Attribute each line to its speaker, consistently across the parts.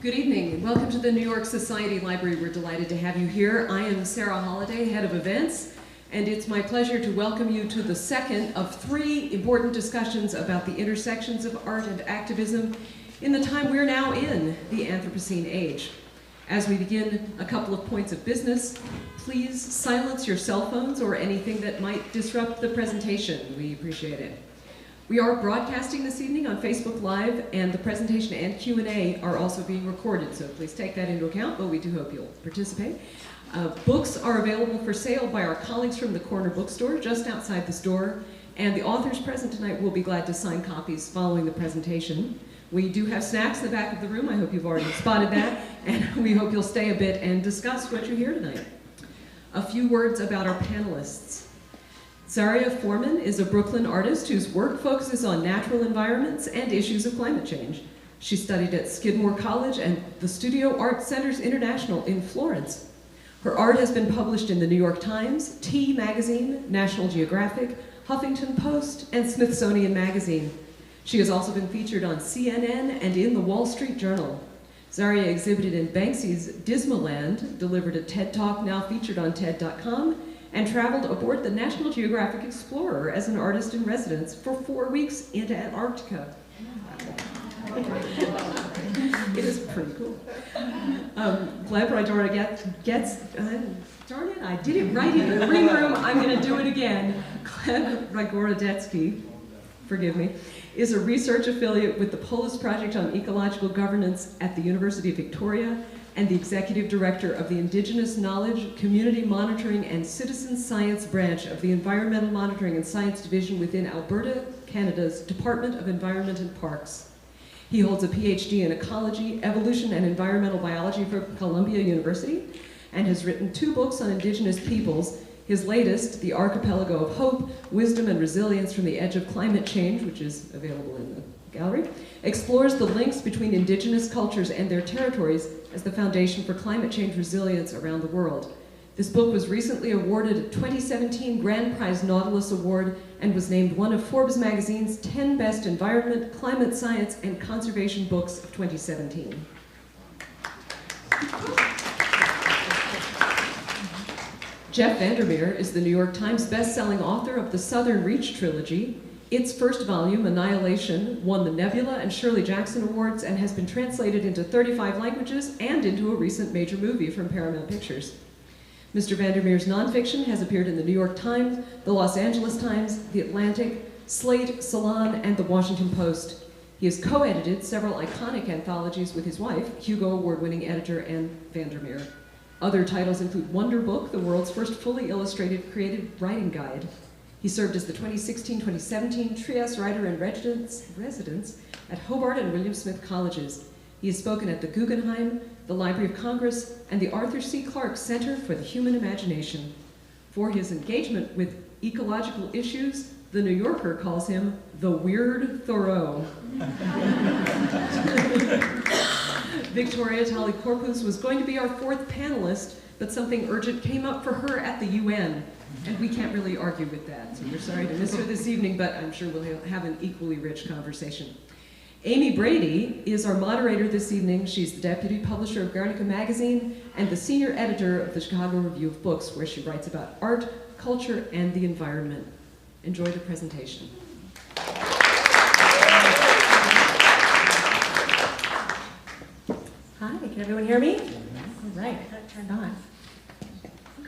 Speaker 1: Good evening. Welcome to the New York Society Library. We're delighted to have you here. I am Sarah Holliday, head of events, and it's my pleasure to welcome you to the second of three important discussions about the intersections of art and activism in the time we're now in, the Anthropocene age. As we begin, a couple of points of business. Please silence your cell phones or anything that might disrupt the presentation. We appreciate it. We are broadcasting this evening on Facebook Live, and the presentation and Q&A are also being recorded, so please take that into account, but we do hope you'll participate. Books are available for sale by our colleagues from the corner bookstore just outside the store, and the authors present tonight will be glad to sign copies following the presentation. We do have snacks in the back of the room. I hope you've already spotted that, and we hope you'll stay a bit and discuss what you hear tonight. A few words about our panelists. Zaria Forman is a Brooklyn artist whose work focuses on natural environments and issues of climate change. She studied at Skidmore College and the Studio Art Centers International in Florence. Her art has been published in the New York Times, T Magazine, National Geographic, Huffington Post, and Smithsonian Magazine. She has also been featured on CNN and in the Wall Street Journal. Zaria exhibited in Banksy's Dismaland, delivered a TED Talk now featured on TED.com, and traveled aboard the National Geographic Explorer as an artist in residence for 4 weeks into Antarctica. It is pretty cool. Gleb Raygorodetsky, darn it, I did it right in the green room, I'm gonna do it again. Gleb Raygorodetsky, forgive me, is a research affiliate with the Polis Project on Ecological Governance at the University of Victoria and the executive director of the Indigenous Knowledge, Community Monitoring, and Citizen Science branch of the Environmental Monitoring and Science Division within Alberta, Canada's Department of Environment and Parks. He holds a PhD in ecology, evolution, and environmental biology from Columbia University, and has written 2 books on Indigenous peoples. His latest, The Archipelago of Hope, Wisdom and Resilience from the Edge of Climate Change, which is available in the gallery, explores the links between indigenous cultures and their territories as the foundation for climate change resilience around the world. This book was recently awarded a 2017 Grand Prize Nautilus Award and was named one of Forbes magazine's 10 best environment, climate science, and conservation books of 2017. Jeff VanderMeer is the New York Times best-selling author of the Southern Reach trilogy. Its first volume, Annihilation, won the Nebula and Shirley Jackson Awards and has been translated into 35 languages and into a recent major movie from Paramount Pictures. Mr. VanderMeer's nonfiction has appeared in the New York Times, the Los Angeles Times, the Atlantic, Slate, Salon, and the Washington Post. He has co-edited several iconic anthologies with his wife, Hugo Award-winning editor Anne VanderMeer. Other titles include Wonder Book, the world's first fully illustrated creative writing guide. He served as the 2016-2017 Trias Writer in Residence at Hobart and William Smith Colleges. He has spoken at the Guggenheim, the Library of Congress, and the Arthur C. Clarke Center for the Human Imagination. For his engagement with ecological issues, The New Yorker calls him the Weird Thoreau. Victoria Tauli-Corpuz was going to be our 4th panelist, but something urgent came up for her at the UN. And we can't really argue with that, so we're sorry to miss her this evening, but I'm sure we'll have an equally rich conversation. Amy Brady is our moderator this evening. She's the deputy publisher of Guernica magazine and the senior editor of the Chicago Review of Books, where she writes about art, culture, and the environment. Enjoy the presentation.
Speaker 2: Hi, can everyone hear me? All right, I got it turned on.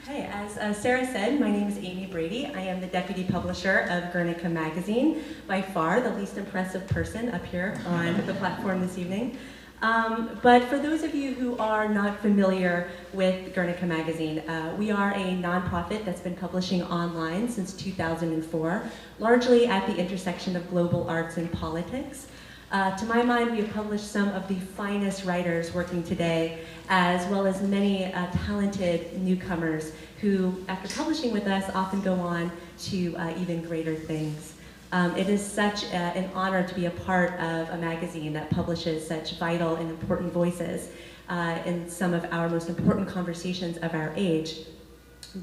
Speaker 2: Okay, as Sarah said, my name is Amy Brady. I am the deputy publisher of Guernica magazine, by far the least impressive person up here on the platform this evening. But for those of you who are not familiar with Guernica magazine, we are a nonprofit that's been publishing online since 2004, largely at the intersection of global arts and politics. To my mind, we have published some of the finest writers working today, as well as many talented newcomers who, after publishing with us, often go on to even greater things. It is such an honor to be a part of a magazine that publishes such vital and important voices in some of our most important conversations of our age.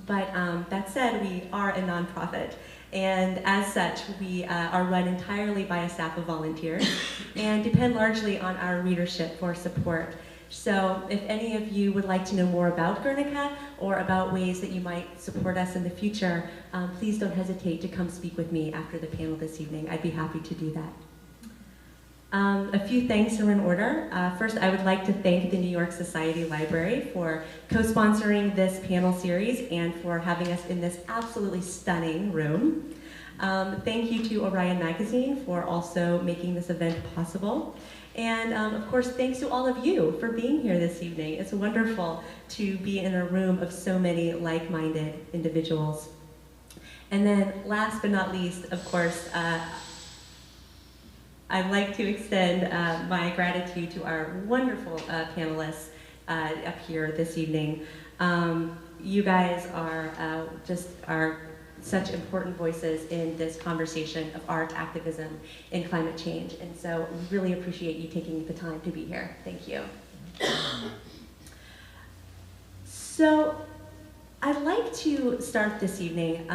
Speaker 2: But that said, we are a nonprofit. And as such, we are run entirely by a staff of volunteers and depend largely on our readership for support. So if any of you would like to know more about Guernica or about ways that you might support us in the future, please don't hesitate to come speak with me after the panel this evening. I'd be happy to do that. A few thanks are in order. First, I would like to thank the New York Society Library for co-sponsoring this panel series and for having us in this absolutely stunning room. Thank you to Orion Magazine for also making this event possible. And of course, thanks to all of you for being here this evening. It's wonderful to be in a room of so many like-minded individuals. And then last but not least, of course, I'd like to extend my gratitude to our wonderful panelists up here this evening. You guys are such important voices in this conversation of art, activism, and climate change. And so we really appreciate you taking the time to be here. Thank you. So I'd like to start this evening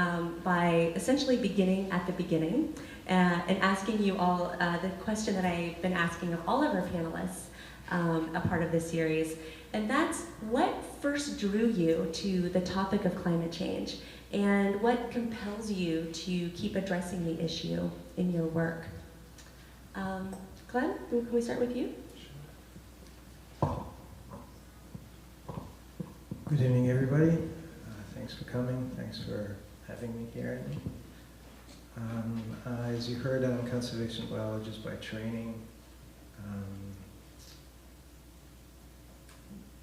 Speaker 2: by essentially beginning at the beginning and asking you all the question that I've been asking of all of our panelists a part of this series. And that's, what first drew you to the topic of climate change? And what compels you to keep addressing the issue in your work? Glenn, can we start with you?
Speaker 3: Good evening, everybody. Thanks for coming. Thanks for having me here. As you heard, I'm a conservation biologist by training.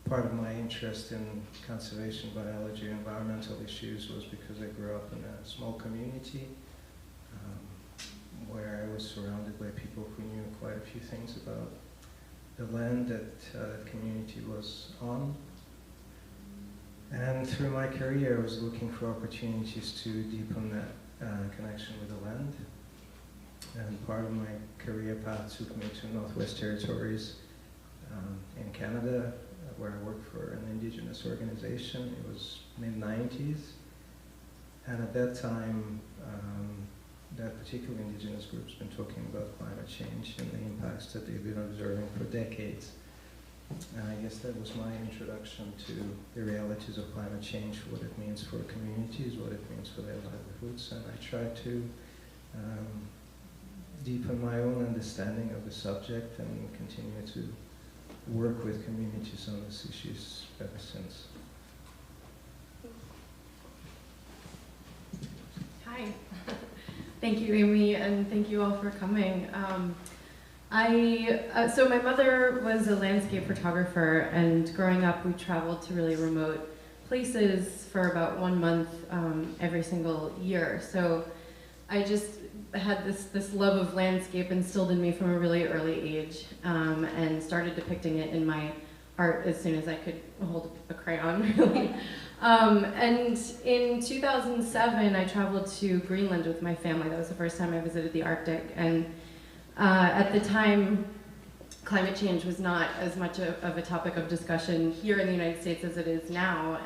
Speaker 3: Part of my interest in conservation biology and environmental issues was because I grew up in a small community where I was surrounded by people who knew quite a few things about the land that that community was on. And through my career, I was looking for opportunities to deepen that connection with the land. And part of my career path took me to Northwest Territories in Canada, where I worked for an Indigenous organization. It was mid-90s. And at that time, that particular Indigenous group's been talking about climate change and the impacts that they've been observing for decades. And I guess that was my introduction to the realities of climate change, what it means for communities, what it means for their livelihoods. And I tried to deepen my own understanding of the subject and continue to work with communities on these issues ever since.
Speaker 4: Hi. Thank you, Amy, and thank you all for coming. So my mother was a landscape photographer, and growing up we traveled to really remote places for about 1 month every single year. So I just had this love of landscape instilled in me from a really early age, and started depicting it in my art as soon as I could hold a crayon, really. And in 2007, I traveled to Greenland with my family. That was the first time I visited the Arctic. And at the time, climate change was not as much of a topic of discussion here in the United States as it is now.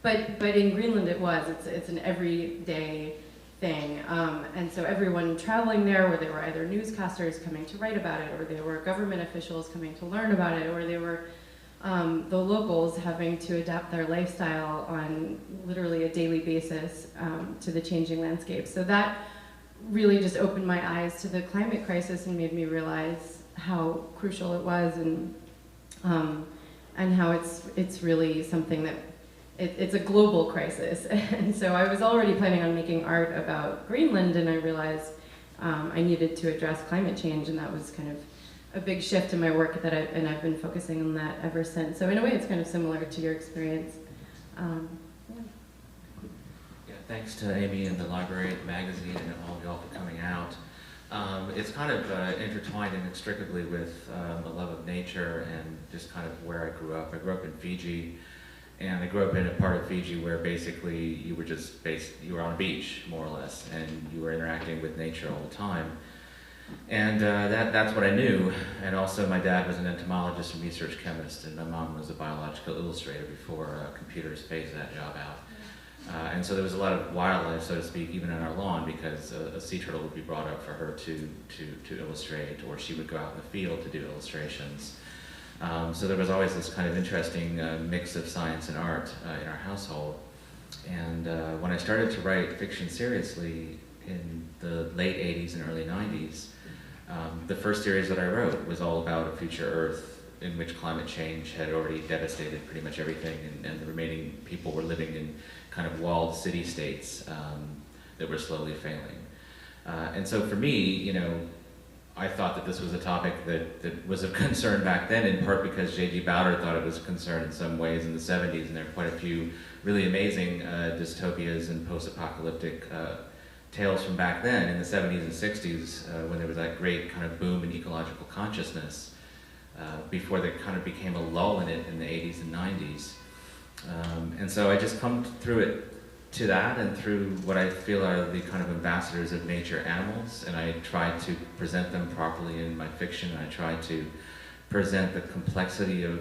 Speaker 4: But in Greenland it was. It's an everyday thing. And so everyone traveling there, where they were either newscasters coming to write about it, or they were government officials coming to learn about it, or they were the locals having to adapt their lifestyle on literally a daily basis to the changing landscape. So that really just opened my eyes to the climate crisis and made me realize how crucial it was, and how it's really something that it's a global crisis. And so I was already planning on making art about Greenland, and I realized I needed to address climate change, and that was kind of a big shift in my work and I've been focusing on that ever since. So in a way, it's kind of similar to your experience.
Speaker 5: Yeah, thanks to Amy and the library, the magazine, and all of y'all for coming out. It's kind of intertwined inextricably with a love of nature and just kind of where I grew up. I grew up in Fiji, and I grew up in a part of Fiji where basically you were on a beach, more or less, and you were interacting with nature all the time. And that's what I knew. And also my dad was an entomologist and research chemist, and my mom was a biological illustrator before computers phased that job out. And so there was a lot of wildlife, so to speak, even on our lawn, because a sea turtle would be brought up for her to illustrate, or she would go out in the field to do illustrations. So there was always this kind of interesting mix of science and art in our household. And when I started to write fiction seriously in the late 80s and early 90s, the first series that I wrote was all about a future Earth in which climate change had already devastated pretty much everything, and the remaining people were living in kind of walled city-states that were slowly failing. And so for me, you know, I thought that this was a topic that was of concern back then, in part because J.G. Bowder thought it was a concern in some ways in the 70s, and there are quite a few really amazing dystopias and post-apocalyptic tales from back then in the 70s and 60s when there was that great kind of boom in ecological consciousness before there kind of became a lull in it in the 80s and 90s. And so I just come through it to that and through what I feel are the kind of ambassadors of nature animals, and I try to present them properly in my fiction. I try to present the complexity of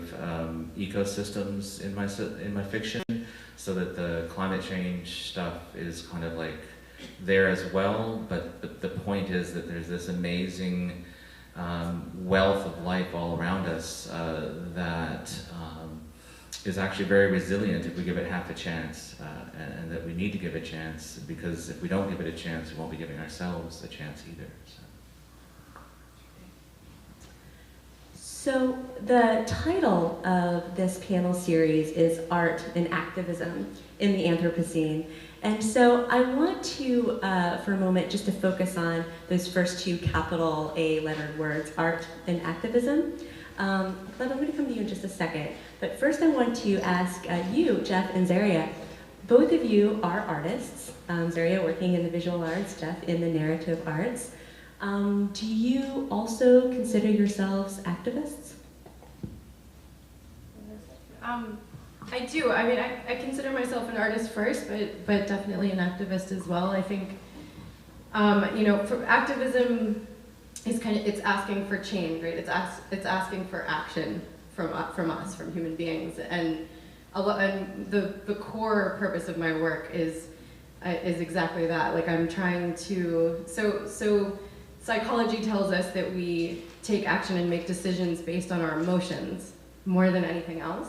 Speaker 5: ecosystems in my fiction, so that the climate change stuff is kind of like there as well, but the point is that there's this amazing wealth of life all around us that is actually very resilient if we give it half a chance, and that we need to give it a chance, because if we don't give it a chance, we won't be giving ourselves a chance either.
Speaker 2: So the title of this panel series is Art and Activism in the Anthropocene. And so I want to, for a moment, just to focus on those first two capital A lettered words, art and activism. Gleb, I'm going to come to you in just a second. But first I want to ask you, Jeff and Zaria, both of you are artists. Zaria working in the visual arts, Jeff in the narrative arts. Do you also consider yourselves activists?
Speaker 4: I do. I mean, I consider myself an artist first, but definitely an activist as well. I think, you know, for activism is it's asking for change, right? It's asking for action from us, from human beings, and the core purpose of my work is exactly that. Like, I'm trying to so psychology tells us that we take action and make decisions based on our emotions more than anything else.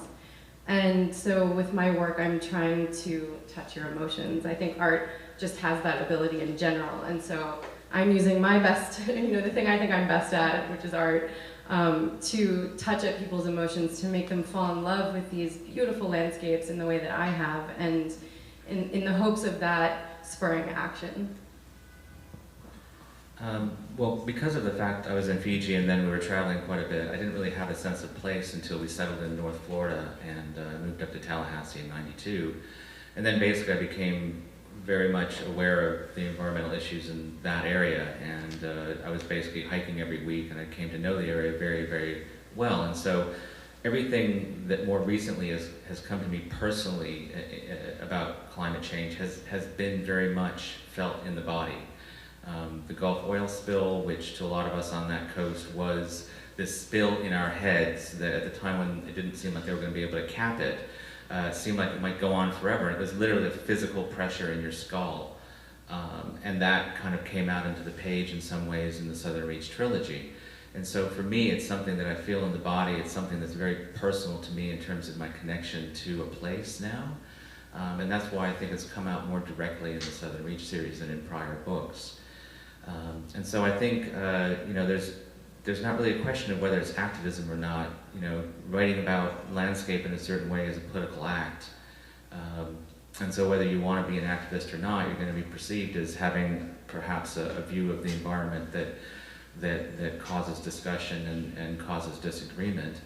Speaker 4: And so with my work, I'm trying to touch your emotions. I think art just has that ability in general. And so I'm using my best, you know, the thing I think I'm best at, which is art, to touch at people's emotions, to make them fall in love with these beautiful landscapes in the way that I have, and in the hopes of that spurring action.
Speaker 5: Well, because of the fact I was in Fiji and then we were traveling quite a bit, I didn't really have a sense of place until we settled in North Florida and moved up to Tallahassee in '92. And then basically I became very much aware of the environmental issues in that area, and I was basically hiking every week, and I came to know the area very, very well. And so everything that more recently has come to me personally about climate change has been very much felt in the body. The Gulf oil spill, which to a lot of us on that coast was this spill in our heads that at the time when it didn't seem like they were going to be able to cap it, seemed like it might go on forever. It was literally a physical pressure in your skull. And that kind of came out into the page in some ways in the Southern Reach trilogy. And so for me, it's something that I feel in the body. It's something that's very personal to me in terms of my connection to a place now. And that's why I think it's come out more directly in the Southern Reach series than in prior books. And so I think, you know, there's not really a question of whether it's activism or not. You know, writing about landscape in a certain way is a political act. And so whether you want to be an activist or not, you're going to be perceived as having perhaps a view of the environment that causes discussion and causes disagreement.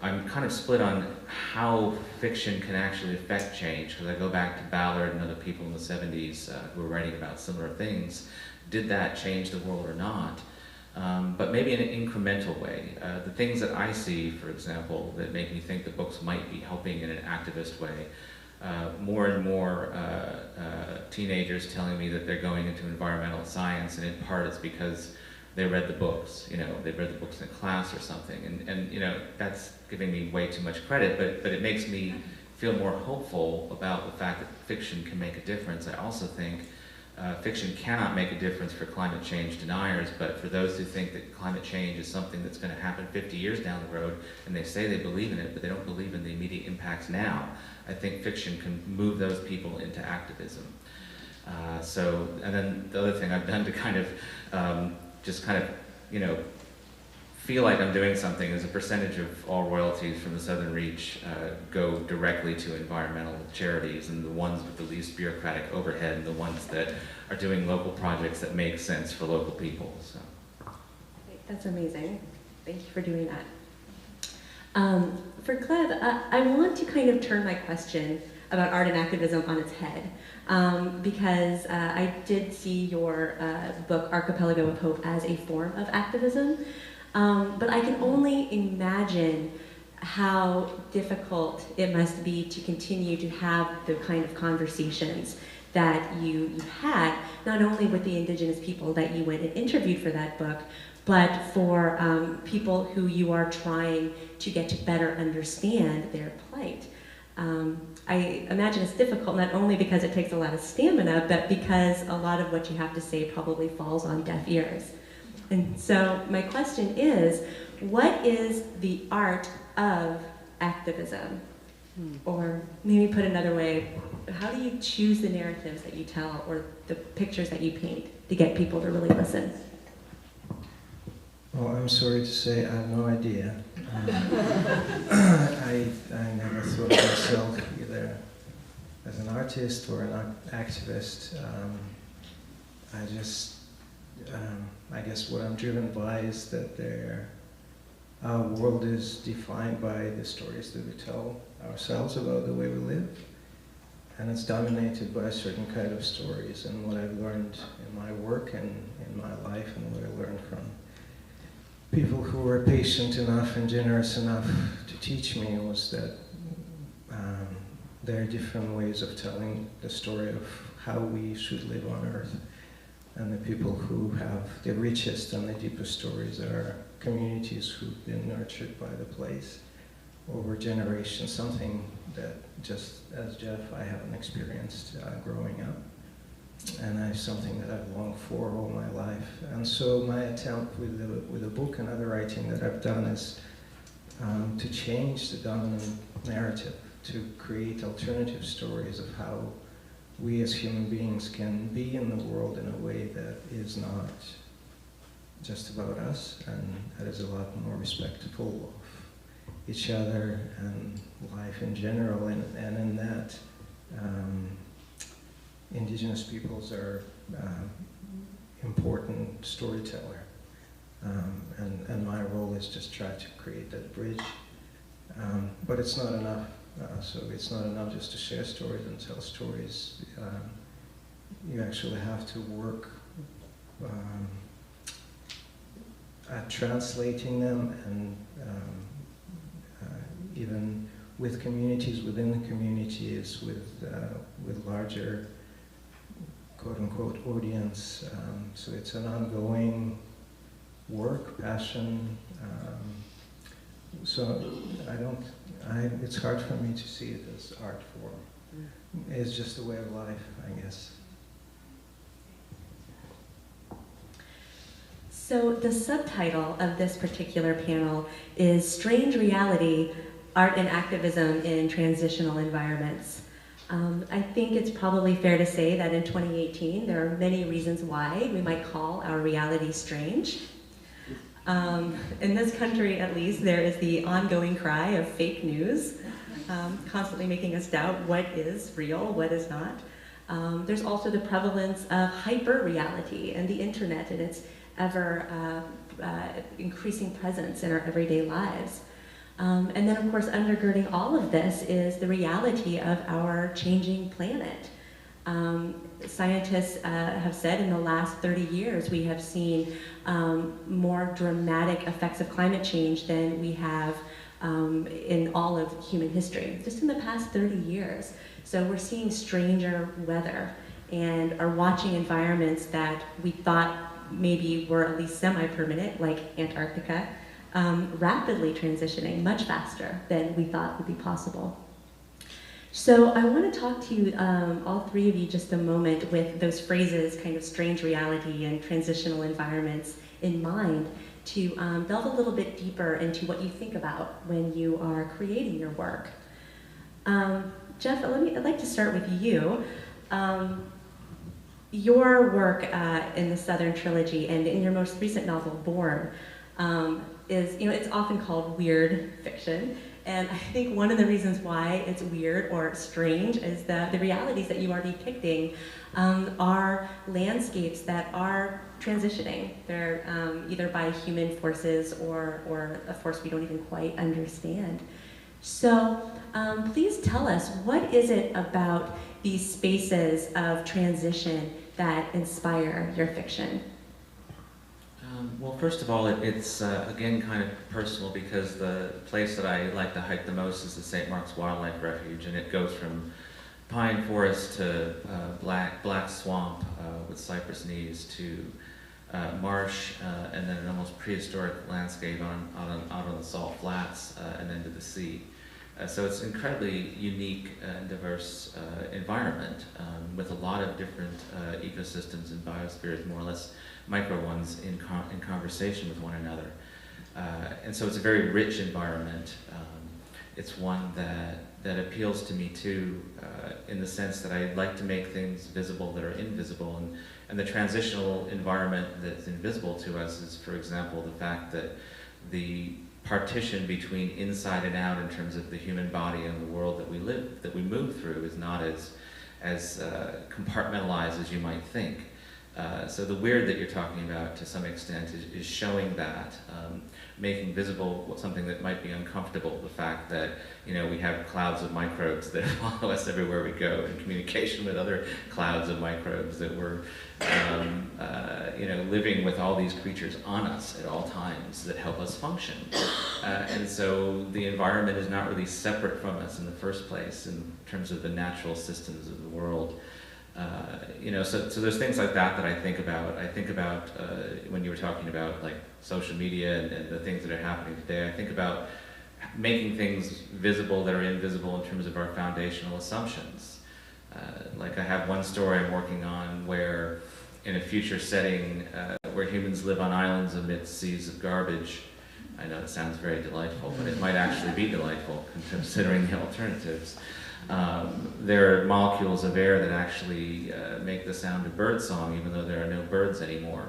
Speaker 5: I'm kind of split on how fiction can actually affect change, because I go back to Ballard and other people in the 70s who were writing about similar things. Did that change the world or not? But maybe in an incremental way. The things that I see, for example, that make me think the books might be helping in an activist way, more and more teenagers telling me that they're going into environmental science, and in part it's because they read the books, you know, they read the books in class or something, and you know, that's giving me way too much credit, but it makes me feel more hopeful about the fact that fiction can make a difference. I also think fiction cannot make a difference for climate change deniers, but for those who think that climate change is something that's going to happen 50 years down the road, and they say they believe in it, but they don't believe in the immediate impacts now, I think fiction can move those people into activism. And then the other thing I've done to kind of, feel like I'm doing something is a percentage of all royalties from the Southern Reach go directly to environmental charities, and the ones with the least bureaucratic overhead, and the ones that are doing local projects that make sense for local people. So.
Speaker 2: That's amazing. Thank you for doing that. For Gleb, I want to kind of turn my question about art and activism on its head, because I did see your book, Archipelago of Hope, as a form of activism. But I can only imagine how difficult it must be to continue to have the kind of conversations that you've had, not only with the Indigenous people that you went and interviewed for that book, but for people who you are trying to get to better understand their plight. I imagine it's difficult not only because it takes a lot of stamina, but because a lot of what you have to say probably falls on deaf ears. And so my question is, what is the art of activism? Or maybe put another way, how do you choose the narratives that you tell or the pictures that you paint to get people to really listen?
Speaker 3: Well, I'm sorry to say I have no idea. I never thought of myself either as an artist or an activist. I guess what I'm driven by is that our world is defined by the stories that we tell ourselves about the way we live. And it's dominated by a certain kind of stories. And what I've learned in my work and in my life, and what I learned from people who were patient enough and generous enough to teach me, was that there are different ways of telling the story of how we should live on Earth. And the people who have the richest and the deepest stories are communities who've been nurtured by the place over generations, something that, just as Jeff, I haven't experienced growing up. And it's something that I've longed for all my life. And so my attempt with the book and other writing that I've done is to change the dominant narrative, to create alternative stories of how we as human beings can be in the world in a way that is not just about us, and that is a lot more respectful of each other and life in general. And in that, Indigenous peoples are important storyteller. And my role is just try to create that bridge. But it's not enough. So it's not enough just to share stories and tell stories. You actually have to work at translating them, and even with communities within the communities, with larger quote-unquote audience. So it's an ongoing work, passion. So it's hard for me to see it as art form. It's just a way of life, I guess.
Speaker 2: So the subtitle of this particular panel is Strange Reality, Art and Activism in Transitional Environments. I think it's probably fair to say that in 2018, there are many reasons why we might call our reality strange. In this country, at least, there is the ongoing cry of fake news, constantly making us doubt what is real, what is not. There's also the prevalence of hyper-reality and the internet and its ever increasing presence in our everyday lives. And then, of course, undergirding all of this is the reality of our changing planet. Scientists have said in the last 30 years we have seen more dramatic effects of climate change than we have in all of human history, just in the past 30 years. So we're seeing stranger weather and are watching environments that we thought maybe were at least semi-permanent, like Antarctica, rapidly transitioning much faster than we thought would be possible. So I want to talk to you, all three of you, just a moment with those phrases, kind of strange reality and transitional environments in mind, to delve a little bit deeper into what you think about when you are creating your work. Jeff, I'd like to start with you. Your work in the Southern Trilogy and in your most recent novel, Born, is, it's often called weird fiction. And I think one of the reasons why it's weird or strange is that the realities that you are depicting are landscapes that are transitioning. They're either by human forces or a force we don't even quite understand. So please tell us, what is it about these spaces of transition that inspire your fiction?
Speaker 5: Well, first of all, it's again kind of personal, because the place that I like to hike the most is the St. Mark's Wildlife Refuge, and it goes from pine forest to black swamp with cypress knees to marsh, and then an almost prehistoric landscape out on the salt flats, and then to the sea. So it's an incredibly unique and diverse environment with a lot of different ecosystems and biospheres, more or less micro ones in conversation with one another. And so it's a very rich environment. It's one that appeals to me too, in the sense that I like to make things visible that are invisible. And the transitional environment that's invisible to us is, for example, the fact that the partition between inside and out in terms of the human body and the world that we move through is not as compartmentalized as you might think. So the weird that you're talking about, to some extent, is showing that, making visible something that might be uncomfortable, the fact that, we have clouds of microbes that follow us everywhere we go, in communication with other clouds of microbes, that we're, living with all these creatures on us at all times that help us function. And so the environment is not really separate from us in the first place in terms of the natural systems of the world. So there's things like that I think about. I think about when you were talking about like social media and the things that are happening today. I think about making things visible that are invisible in terms of our foundational assumptions. Like I have one story I'm working on where, in a future setting where humans live on islands amidst seas of garbage. I know it sounds very delightful, but it might actually be delightful considering the alternatives. There are molecules of air that actually make the sound of birdsong, even though there are no birds anymore.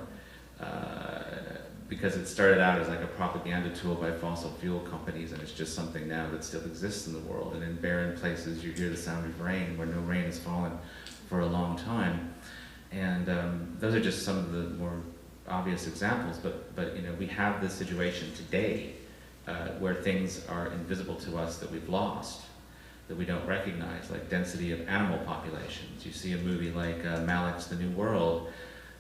Speaker 5: Because it started out as like a propaganda tool by fossil fuel companies, and it's just something now that still exists in the world. And in barren places, you hear the sound of rain where no rain has fallen for a long time. And those are just some of the more obvious examples, but we have this situation today where things are invisible to us that we've lost, that we don't recognize, like density of animal populations. You see a movie like Malik's The New World,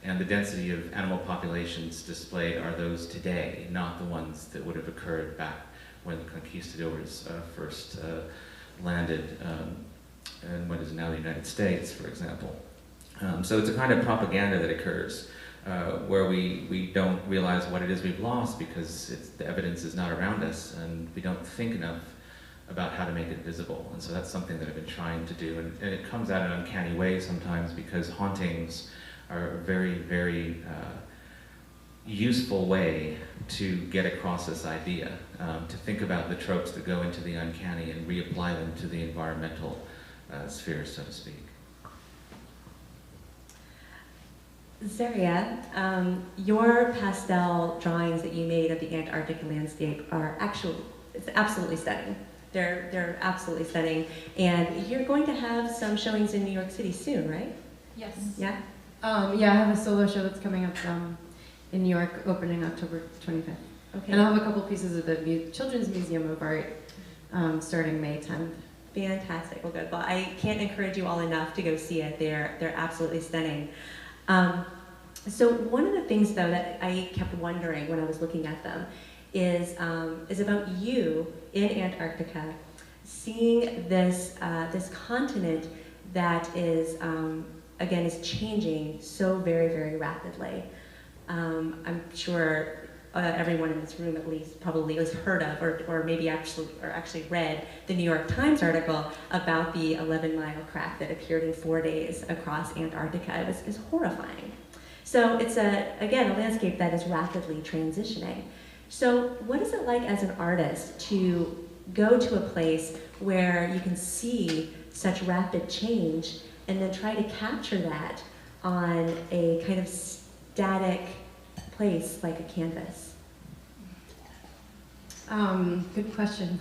Speaker 5: and the density of animal populations displayed are those today, not the ones that would have occurred back when the conquistadors first landed in what is now the United States, for example. So it's a kind of propaganda that occurs where we don't realize what it is we've lost because the evidence is not around us, and we don't think enough about how to make it visible. And so that's something that I've been trying to do. And it comes out in an uncanny way sometimes, because hauntings are a very, very useful way to get across this idea, to think about the tropes that go into the uncanny and reapply them to the environmental sphere, so to speak.
Speaker 2: Zaria, your pastel drawings that you made of the Antarctic landscape are it's absolutely stunning. They're absolutely stunning. And you're going to have some showings in New York City soon, right?
Speaker 4: Yes.
Speaker 2: Yeah?
Speaker 4: Yeah, I have a solo show that's coming up in New York, opening October 25th.
Speaker 2: Okay.
Speaker 4: And I'll have a couple pieces of the Children's Museum of Art starting May 10th.
Speaker 2: Fantastic. Well, good. Well, I can't encourage you all enough to go see it. They're absolutely stunning. So one of the things, though, that I kept wondering when I was looking at them is about you in Antarctica, seeing this continent that is again is changing so very, very rapidly. I'm sure everyone in this room at least probably has heard of, or maybe actually read the New York Times article about the 11-mile crack that appeared in 4 days across Antarctica. It was horrifying. So it's, again, a landscape that is rapidly transitioning. So what is it like as an artist to go to a place where you can see such rapid change and then try to capture that on a kind of static place like a canvas?
Speaker 4: Good question.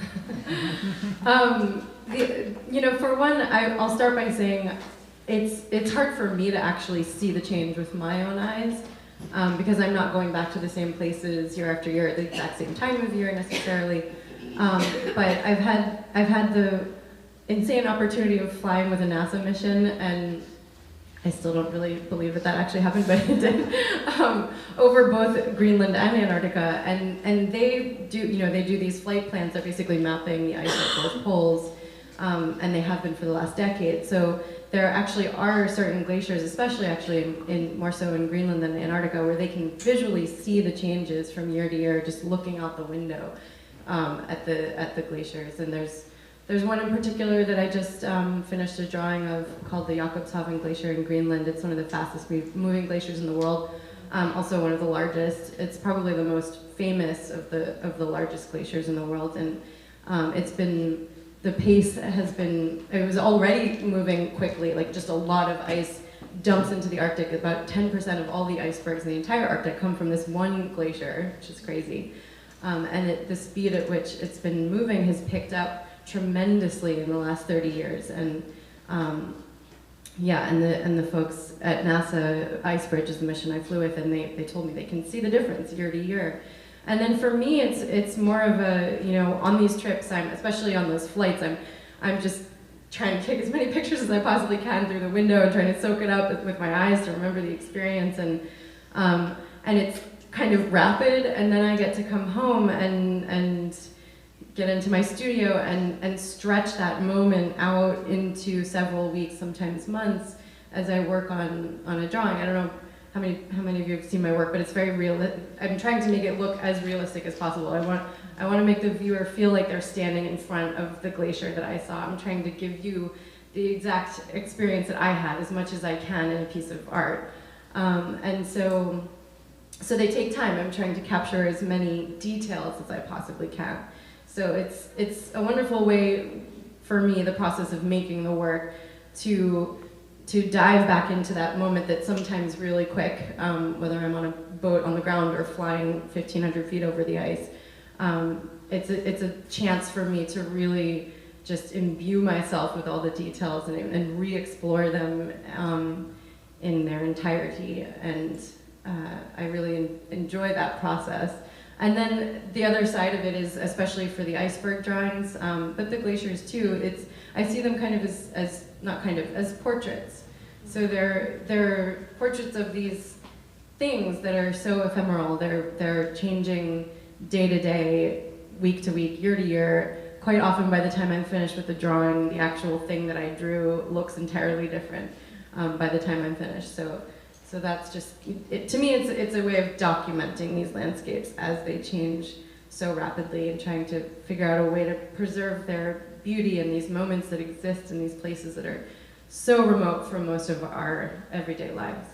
Speaker 4: For one, I'll start by saying it's hard for me to actually see the change with my own eyes, because I'm not going back to the same places year after year at the exact same time of year necessarily. But I've had the insane opportunity of flying with a NASA mission, and I still don't really believe that actually happened, but it did, over both Greenland and Antarctica, and they do these flight plans that are basically mapping the ice at both poles, and they have been for the last decade. So there actually are certain glaciers, especially actually in more so in Greenland than Antarctica, where they can visually see the changes from year to year just looking out the window at the glaciers. And there's one in particular that I just finished a drawing of called the Jakobshavn Glacier in Greenland. It's one of the fastest moving glaciers in the world, also one of the largest. It's probably the most famous of the largest glaciers in the world, and the pace it was already moving quickly, like just a lot of ice dumps into the Arctic. About 10% of all the icebergs in the entire Arctic come from this one glacier, which is crazy. And the speed at which it's been moving has picked up tremendously in the last 30 years. And the folks at NASA, Icebridge is the mission I flew with, and they told me they can see the difference year to year. And then for me, it's more of a, on these trips, especially on those flights, I'm just trying to take as many pictures as I possibly can through the window and trying to soak it up with my eyes to remember the experience. And it's kind of rapid, and then I get to come home and get into my studio and stretch that moment out into several weeks, sometimes months, as I work on a drawing. I don't know how many of you have seen my work, but it's very real. I'm trying to make it look as realistic as possible. I want to make the viewer feel like they're standing in front of the glacier that I saw. I'm trying to give you the exact experience that I had as much as I can in a piece of art. And so they take time. I'm trying to capture as many details as I possibly can. So it's a wonderful way for me, the process of making the work, to dive back into that moment that's sometimes really quick, whether I'm on a boat on the ground or flying 1,500 feet over the ice. It's a chance for me to really just imbue myself with all the details and re-explore them in their entirety. And I really enjoy that process. And then the other side of it is, especially for the iceberg drawings, but the glaciers too, I see them kind of as portraits. So they're portraits of these things that are so ephemeral. They're changing day to day, week to week, year to year. Quite often by the time I'm finished with the drawing, the actual thing that I drew looks entirely different by the time I'm finished. So that's just, to me, it's a way of documenting these landscapes as they change so rapidly and trying to figure out a way to preserve their beauty in these moments that exist in these places that are so remote from most of our everyday lives.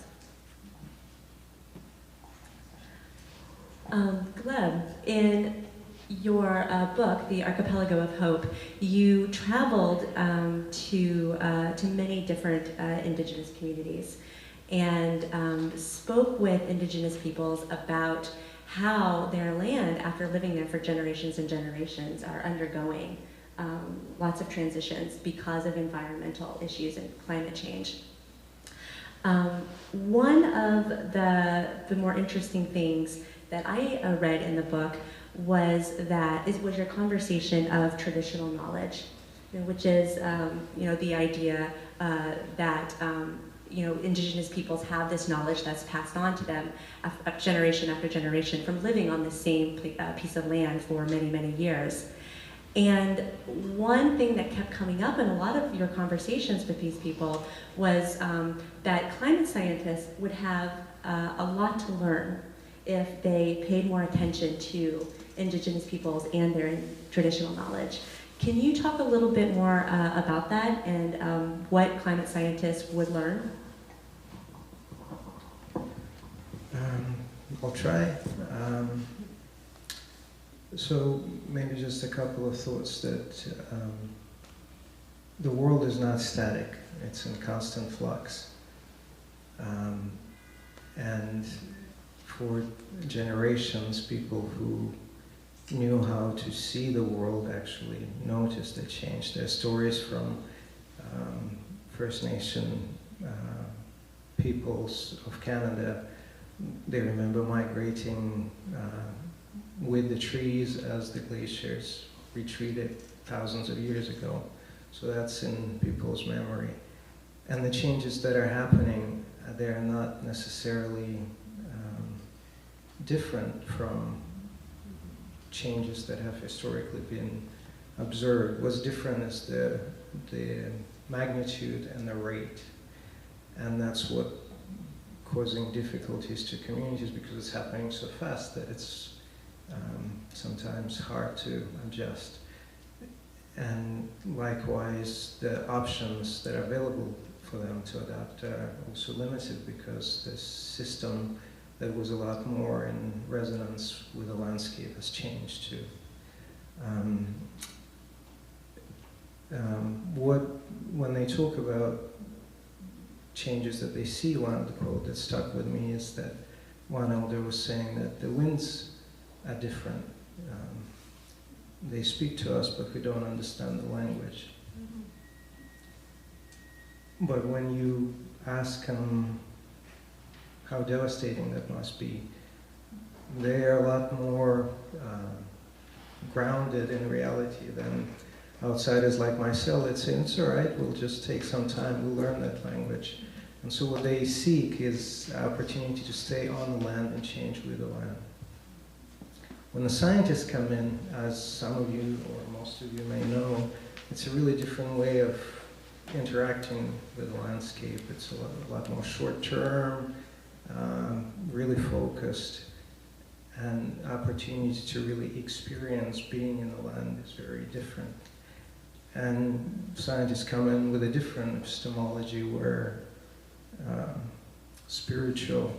Speaker 2: Gleb, in your book, The Archipelago of Hope, you traveled to many different indigenous communities and spoke with indigenous peoples about how their land, after living there for generations and generations, are undergoing lots of transitions because of environmental issues and climate change. One of the more interesting things that I read in the book was your conversation of traditional knowledge, which is the idea that indigenous peoples have this knowledge that's passed on to them generation after generation from living on the same piece of land for many, many years. And one thing that kept coming up in a lot of your conversations with these people was that climate scientists would have a lot to learn if they paid more attention to Indigenous peoples and their traditional knowledge. Can you talk a little bit more about that and what climate scientists would learn?
Speaker 3: I'll try. So maybe just a couple of thoughts that the world is not static. It's in constant flux. And for generations, people who knew how to see the world actually noticed the change. There are stories from First Nation peoples of Canada. They remember migrating with the trees as the glaciers retreated thousands of years ago. So that's in people's memory. And the changes that are happening, they're not necessarily different from changes that have historically been observed. What's different is the magnitude and the rate. And that's what causing difficulties to communities, because it's happening so fast that it's sometimes hard to adjust. And likewise, the options that are available for them to adapt are also limited, because this system that was a lot more in resonance with the landscape has changed too. When they talk about changes that they see, one of the quotes that stuck with me is that one elder was saying that the winds are different. They speak to us, but we don't understand the language. But when you ask them how devastating that must be, they are a lot more grounded in reality than outsiders like myself that say, it's all right, we'll just take some time, we'll learn that language. And so what they seek is opportunity to stay on the land and change with the land. When the scientists come in, as some of you or most of you may know, it's a really different way of interacting with the landscape. It's a lot more short-term, really focused, and opportunity to really experience being in the land is very different. And scientists come in with a different epistemology where spiritual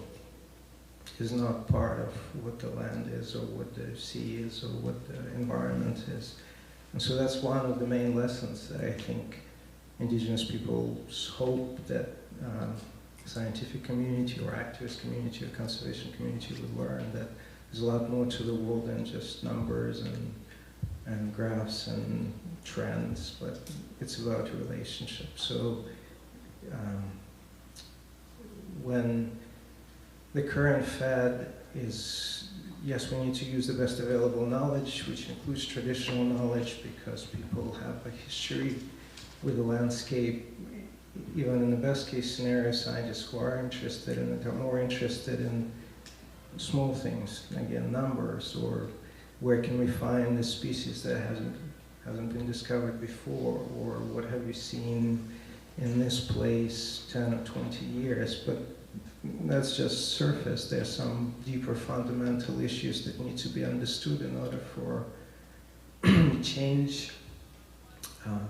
Speaker 3: is not part of what the land is or what the sea is or what the environment is. And so that's one of the main lessons that I think Indigenous peoples hope that scientific community or activist community or conservation community would learn, that there's a lot more to the world than just numbers and graphs and trends, but it's about relationships. So when the current fad is, yes, we need to use the best available knowledge, which includes traditional knowledge, because people have a history with the landscape. Even in the best case scenario, scientists who are interested in it are more interested in small things, again, numbers, or where can we find the species that hasn't been discovered before, or what have you seen in this place 10 or 20 years. But that's just surface. There's some deeper fundamental issues that need to be understood in order for change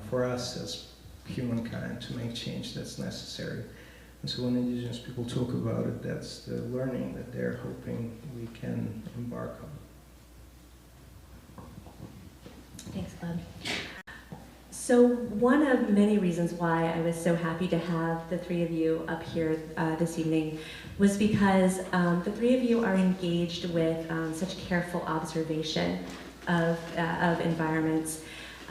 Speaker 3: for us as humankind to make change that's necessary. And so when Indigenous people talk about it, that's the learning that they're hoping we can embark on.
Speaker 2: Thanks, Gleb. So one of many reasons why I was so happy to have the three of you up here this evening was because the three of you are engaged with such careful observation of environments,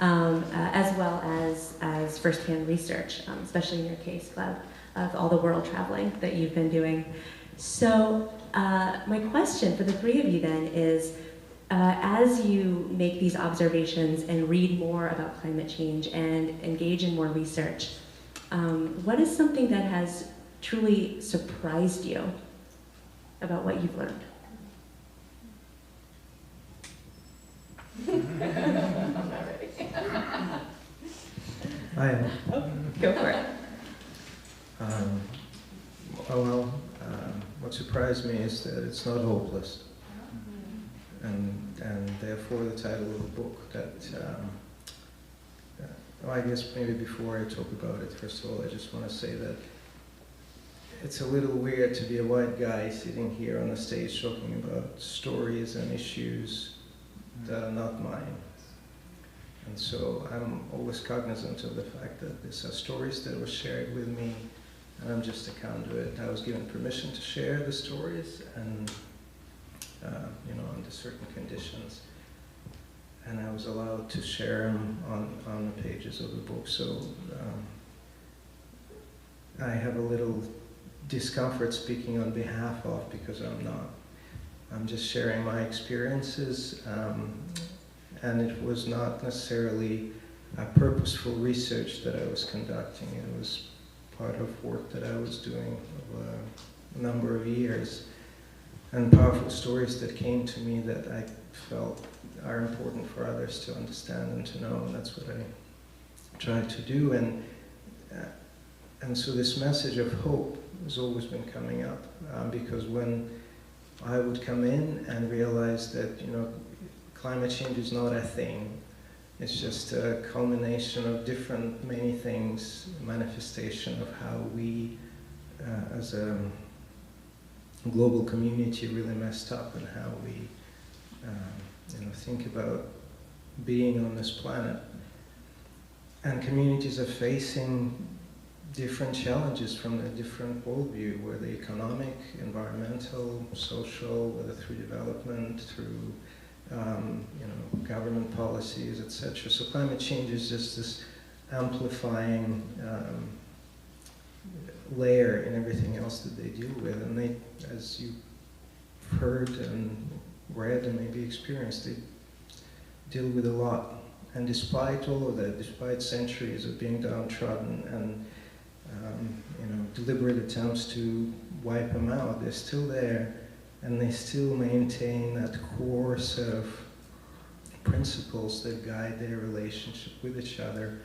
Speaker 2: as well as firsthand research, especially in your case, Gleb, of all the world traveling that you've been doing. So my question for the three of you then is, as you make these observations and read more about climate change and engage in more research, what is something that has truly surprised you about what you've learned?
Speaker 3: I am.
Speaker 2: Go for it.
Speaker 3: What surprised surprised me is that it's not hopeless. And therefore the title of the book that, well, I guess maybe before I talk about it, first of all, I just want to say that it's a little weird to be a white guy sitting here on the stage talking about stories and issues that are not mine. And so I'm always cognizant of the fact that these are stories that were shared with me, and I'm just a conduit. I was given permission to share the stories, and under certain conditions. And I was allowed to share them on the pages of the book. So I have a little discomfort speaking on behalf of, because I'm not. I'm just sharing my experiences, and it was not necessarily a purposeful research that I was conducting. It was part of work that I was doing over a number of years, and powerful stories that came to me that I felt are important for others to understand and to know, and that's what I try to do. And so this message of hope has always been coming up, because when I would come in and realize that, climate change is not a thing, it's just a culmination of many things, manifestation of how we, as a global community, really messed up, and how we think about being on this planet. And communities are facing different challenges from a different worldview, whether economic, environmental, social, whether through development, through government policies, etc. So climate change is just this amplifying layer in everything else that they deal with. And they, as you heard and read and maybe experienced, they deal with a lot. And despite all of that, despite centuries of being downtrodden and deliberate attempts to wipe them out, they're still there, and they still maintain that core set of principles that guide their relationship with each other,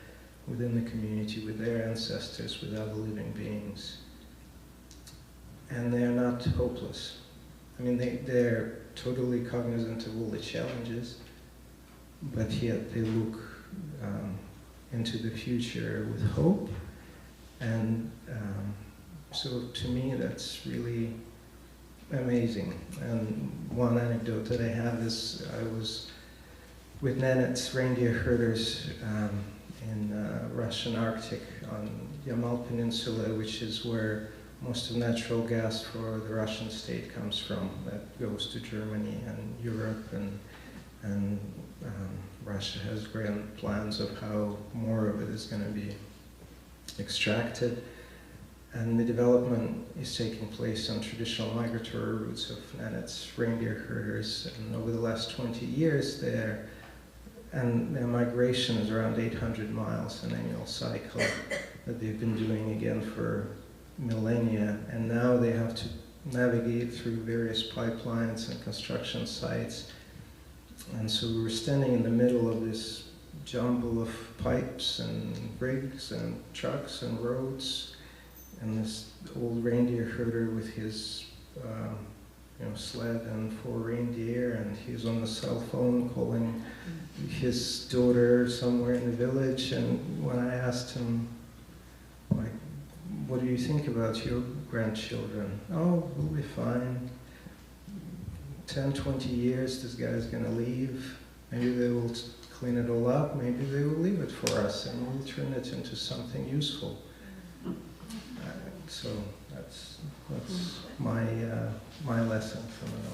Speaker 3: within the community, with their ancestors, with other living beings. And they're not hopeless. I mean, they're totally cognizant of all the challenges, but yet they look into the future with hope. And so to me, that's really amazing. And one anecdote that I have is I was with Nenets, reindeer herders, in Russian Arctic on Yamal Peninsula, which is where most of natural gas for the Russian state comes from. That goes to Germany and Europe, and Russia has grand plans of how more of it is going to be extracted. And the development is taking place on traditional migratory routes of Nenets, reindeer herders, and over the last 20 years their migration is around 800 miles, an annual cycle that they've been doing again for millennia, and now they have to navigate through various pipelines and construction sites. And so we were standing in the middle of this jumble of pipes and rigs and trucks and roads, and this old reindeer herder with his sled and 4 reindeer, and he was on the cell phone calling his daughter somewhere in the village. And when I asked him, like, what do you think about your grandchildren? Oh, we'll be fine. 10, 20 years, this guy's gonna leave. Maybe they will clean it all up, maybe they will leave it for us, and we'll turn it into something useful. So that's my lesson from it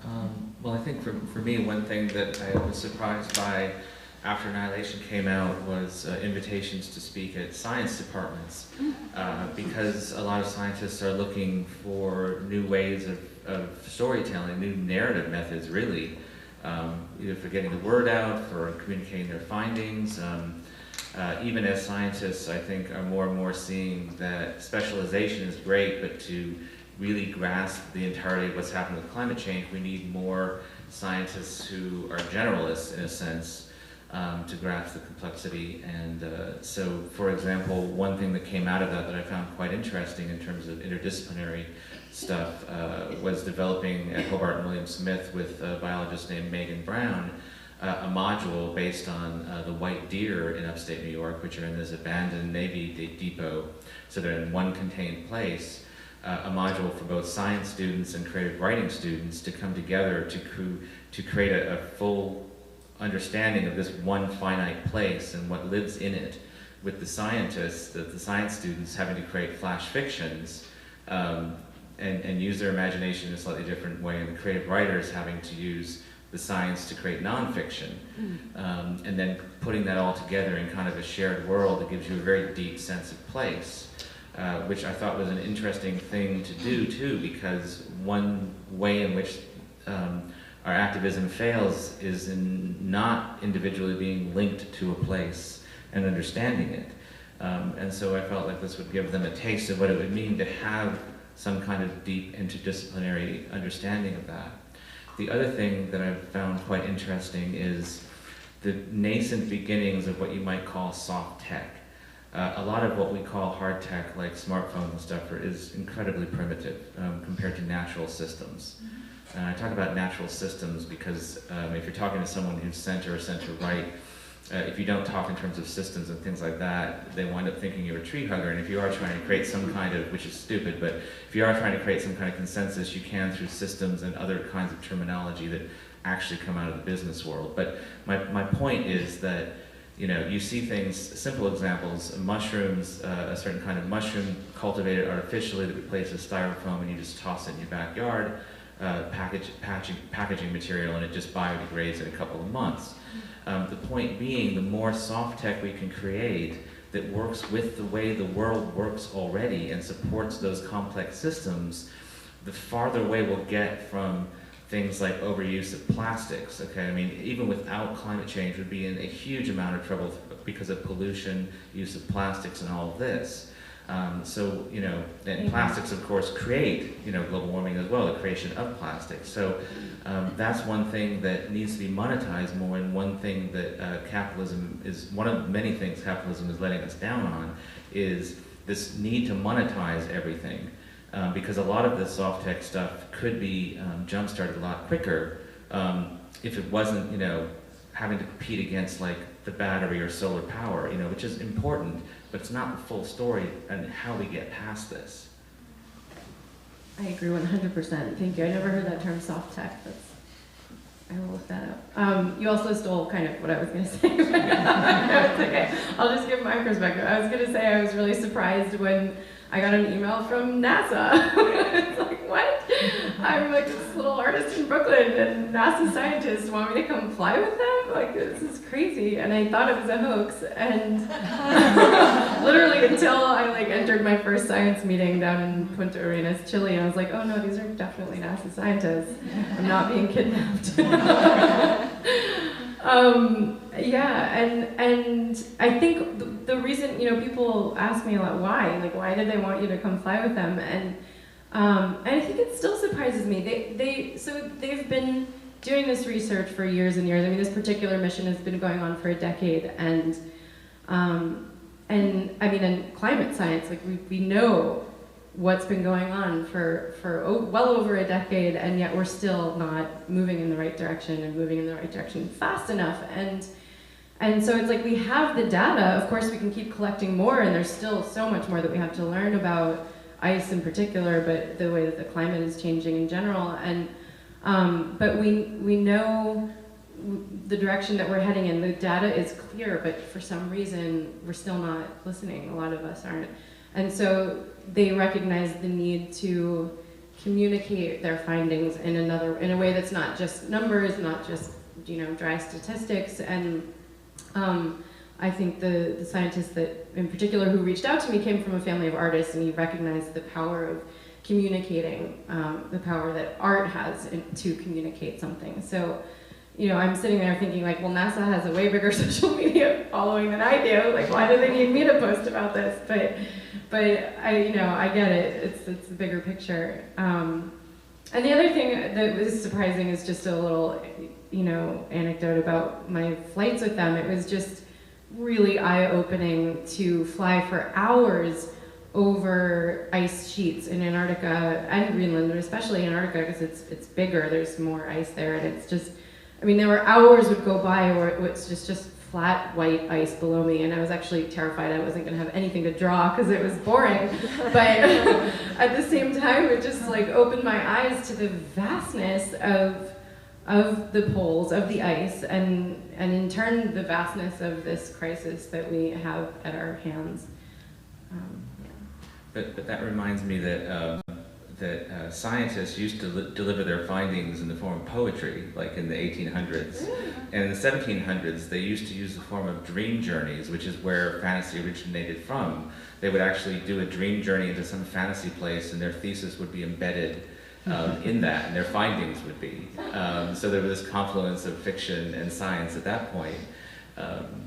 Speaker 3: all.
Speaker 5: Well, I think for me, one thing that I was surprised by after Annihilation came out was invitations to speak at science departments, because a lot of scientists are looking for new ways of storytelling, new narrative methods, really, either for getting the word out, for communicating their findings. Even as scientists, I think, are more and more seeing that specialization is great, but to really grasp the entirety of what's happening with climate change, we need more scientists who are generalists, in a sense, to grasp the complexity. And so, for example, one thing that came out of that I found quite interesting in terms of interdisciplinary stuff was developing at Hobart and William Smith with a biologist named Megan Brown, a module based on the white deer in upstate New York, which are in this abandoned Navy depot. So they're in one contained place, a module for both science students and creative writing students to come together to create a full understanding of this one finite place and what lives in it, with the scientists, the science students having to create flash fictions and use their imagination in a slightly different way, and the creative writers having to use the science to create nonfiction, and then putting that all together in kind of a shared world that gives you a very deep sense of place, which I thought was an interesting thing to do too, because one way in which our activism fails is in not individually being linked to a place and understanding it. And so I felt like this would give them a taste of what it would mean to have some kind of deep interdisciplinary understanding of that. The other thing that I've found quite interesting is the nascent beginnings of what you might call soft tech. A lot of what we call hard tech, like smartphones and stuff, is incredibly primitive compared to natural systems. And I talk about natural systems because if you're talking to someone who's center or center-right, if you don't talk in terms of systems and things like that, they wind up thinking you're a tree hugger. And if you are trying to create some kind of, which is stupid, but if you are trying to create some kind of consensus, you can through systems and other kinds of terminology that actually come out of the business world. But my point is that, you know, you see things, simple examples, mushrooms, a certain kind of mushroom cultivated artificially that replaces styrofoam, and you just toss it in your backyard, packaging material, and it just biodegrades in a couple of months. The point being, the more soft tech we can create that works with the way the world works already and supports those complex systems, the farther away we'll get from things like overuse of plastics. Okay, I mean, even without climate change, we'd be in a huge amount of trouble because of pollution, use of plastics, and all of this. So, you know, and plastics, of course, create, you know, global warming as well, the creation of plastics. So that's one thing that needs to be monetized more, and one thing that capitalism is, one of many things capitalism is letting us down on, is this need to monetize everything. Because a lot of the soft tech stuff could be jump-started a lot quicker if it wasn't, you know, having to compete against like the battery or solar power, you know, which is important, but it's not the full story and how we get past this.
Speaker 4: I agree 100%. Thank you. I never heard that term soft tech. I will look that up. You also stole kind of what I was going to say. No, it's okay. I'll just give my perspective. I was going to say I was really surprised when I got an email from NASA. It's like, what? I'm like this little artist in Brooklyn, and NASA scientists want me to come fly with them? Like, this is crazy. And I thought it was a hoax. And literally until I like entered my first science meeting down in Punta Arenas, Chile, and I was like, oh no, these are definitely NASA scientists. I'm not being kidnapped. Yeah, and I think the reason, you know, people ask me a lot, why did they want you to come fly with them? And I think it still surprises me. So they've been doing this research for years and years. I mean, this particular mission has been going on for a decade, and I mean, in climate science, like we know what's been going on for well over a decade, and yet we're still not moving in the right direction, and moving in the right direction fast enough. And so it's like we have the data. Of course, we can keep collecting more, and there's still so much more that we have to learn about ice in particular, but the way that the climate is changing in general. And but we know the direction that we're heading in. The data is clear, but for some reason we're still not listening. A lot of us aren't. And so they recognize the need to communicate their findings in a way that's not just numbers, not just, you know, dry statistics. And I think the scientist that, in particular, who reached out to me came from a family of artists, and he recognized the power of communicating, the power that art has to communicate something. So, you know, I'm sitting there thinking like, well, NASA has a way bigger social media following than I do. Like, why do they need me to post about this? But I get it. It's the bigger picture. And the other thing that was surprising is just a little, you know, anecdote about my flights with them. It was just really eye-opening to fly for hours over ice sheets in Antarctica and Greenland, but especially Antarctica because it's bigger, there's more ice there, and it's just, I mean, there were hours would go by where it was just flat white ice below me, and I was actually terrified I wasn't going to have anything to draw because it was boring. But at the same time, it just like opened my eyes to the vastness of the poles, of the ice, and in turn the vastness of this crisis that we have at our hands.
Speaker 5: But that reminds me that scientists used to deliver their findings in the form of poetry, like in the 1800s. And in the 1700s, they used to use the form of dream journeys, which is where fantasy originated from. They would actually do a dream journey into some fantasy place, and their thesis would be embedded in that, and their findings would be. So there was this confluence of fiction and science at that point,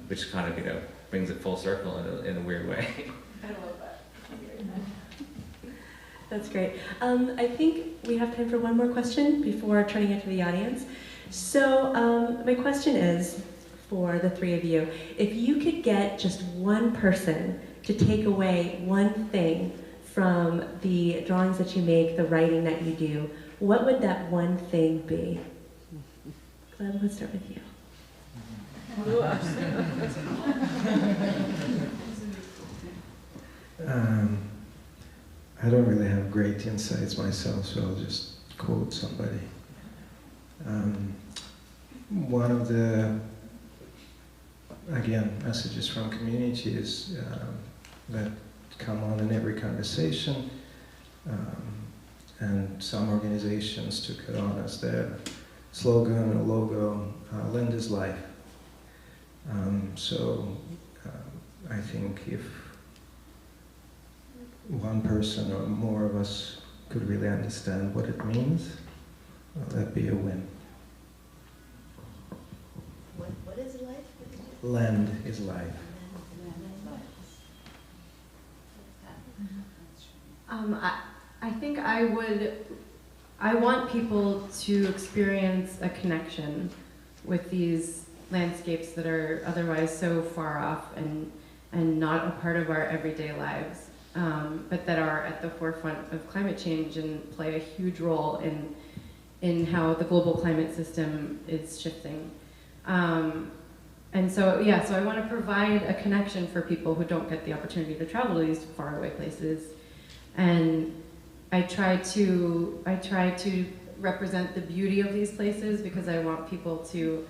Speaker 5: which kind of, brings it full circle in a weird way.
Speaker 2: I love that. That's great. I think we have time for one more question before turning it to the audience. So my question is, for the three of you, if you could get just one person to take away one thing from the drawings that you make, the writing that you do, what would that one thing be? Gleb, let's start with you.
Speaker 3: I don't really have great insights myself, so I'll just quote somebody. One of the, again, messages from communities that come on in every conversation, and some organizations took it on as their slogan or logo, "Land is life." I think if one person or more of us could really understand what it means, that'd be a win.
Speaker 6: What is life?
Speaker 3: Land is life.
Speaker 4: I think I want people to experience a connection with these landscapes that are otherwise so far off and not a part of our everyday lives, but that are at the forefront of climate change and play a huge role in how the global climate system is shifting. So I want to provide a connection for people who don't get the opportunity to travel to these faraway places. And I try to represent the beauty of these places because I want people to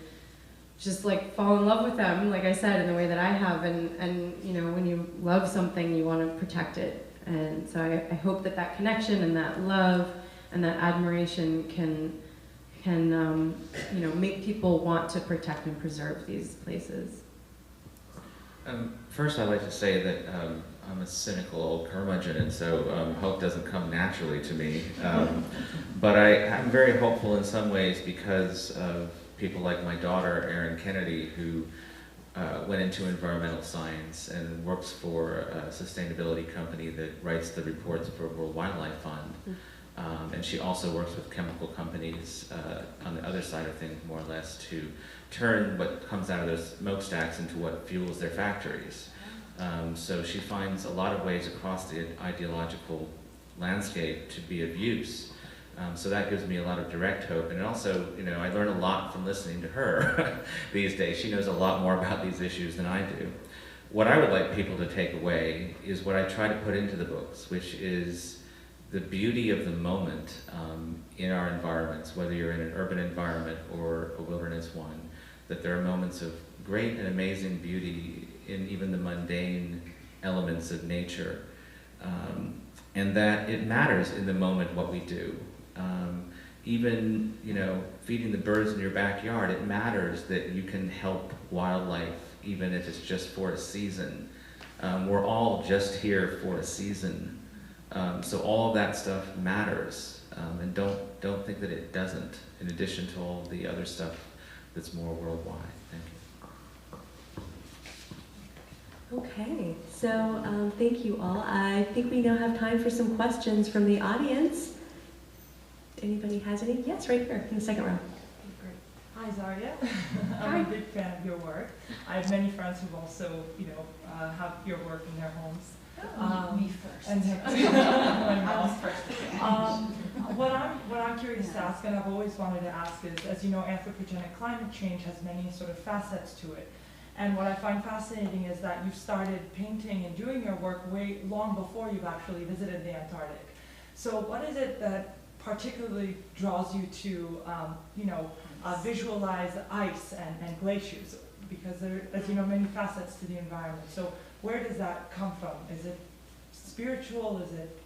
Speaker 4: just like fall in love with them, like I said, in the way that I have. And when you love something, you want to protect it. And so I hope that connection and that love and that admiration can make people want to protect and preserve these places.
Speaker 5: First, I'd like to say that I'm a cynical old curmudgeon, and so hope doesn't come naturally to me. But I'm very hopeful in some ways because of people like my daughter, Erin Kennedy, who went into environmental science and works for a sustainability company that writes the reports for World Wildlife Fund. And she also works with chemical companies on the other side of things, more or less, to turn what comes out of those smokestacks into what fuels their factories. So she finds a lot of ways across the ideological landscape to be of use. So that gives me a lot of direct hope. And also, I learn a lot from listening to her these days. She knows a lot more about these issues than I do. What I would like people to take away is what I try to put into the books, which is the beauty of the moment in our environments, whether you're in an urban environment or a wilderness one, that there are moments of great and amazing beauty in even the mundane elements of nature, and that it matters in the moment what we do. Even, feeding the birds in your backyard, it matters that you can help wildlife, even if it's just for a season. We're all just here for a season. So all of that stuff matters, and don't think that it doesn't, in addition to all the other stuff that's more worldwide. Thank you.
Speaker 2: Okay, so thank you all. I think we now have time for some questions from the audience. Anybody has any? Yes, right here in the second row.
Speaker 6: Hi,
Speaker 7: Hi, Zaria. I'm a big fan of your work. I have many friends who also, have your work in their homes.
Speaker 6: Me first.
Speaker 7: And
Speaker 6: I was first.
Speaker 7: what I'm curious to ask, and I've always wanted to ask, is, as you know, anthropogenic climate change has many sort of facets to it. And what I find fascinating is that you've started painting and doing your work way long before you've actually visited the Antarctic. So what is it that particularly draws you to, visualize ice and glaciers? Because there, as you know, many facets to the environment. So where does that come from? Is it spiritual? Is it,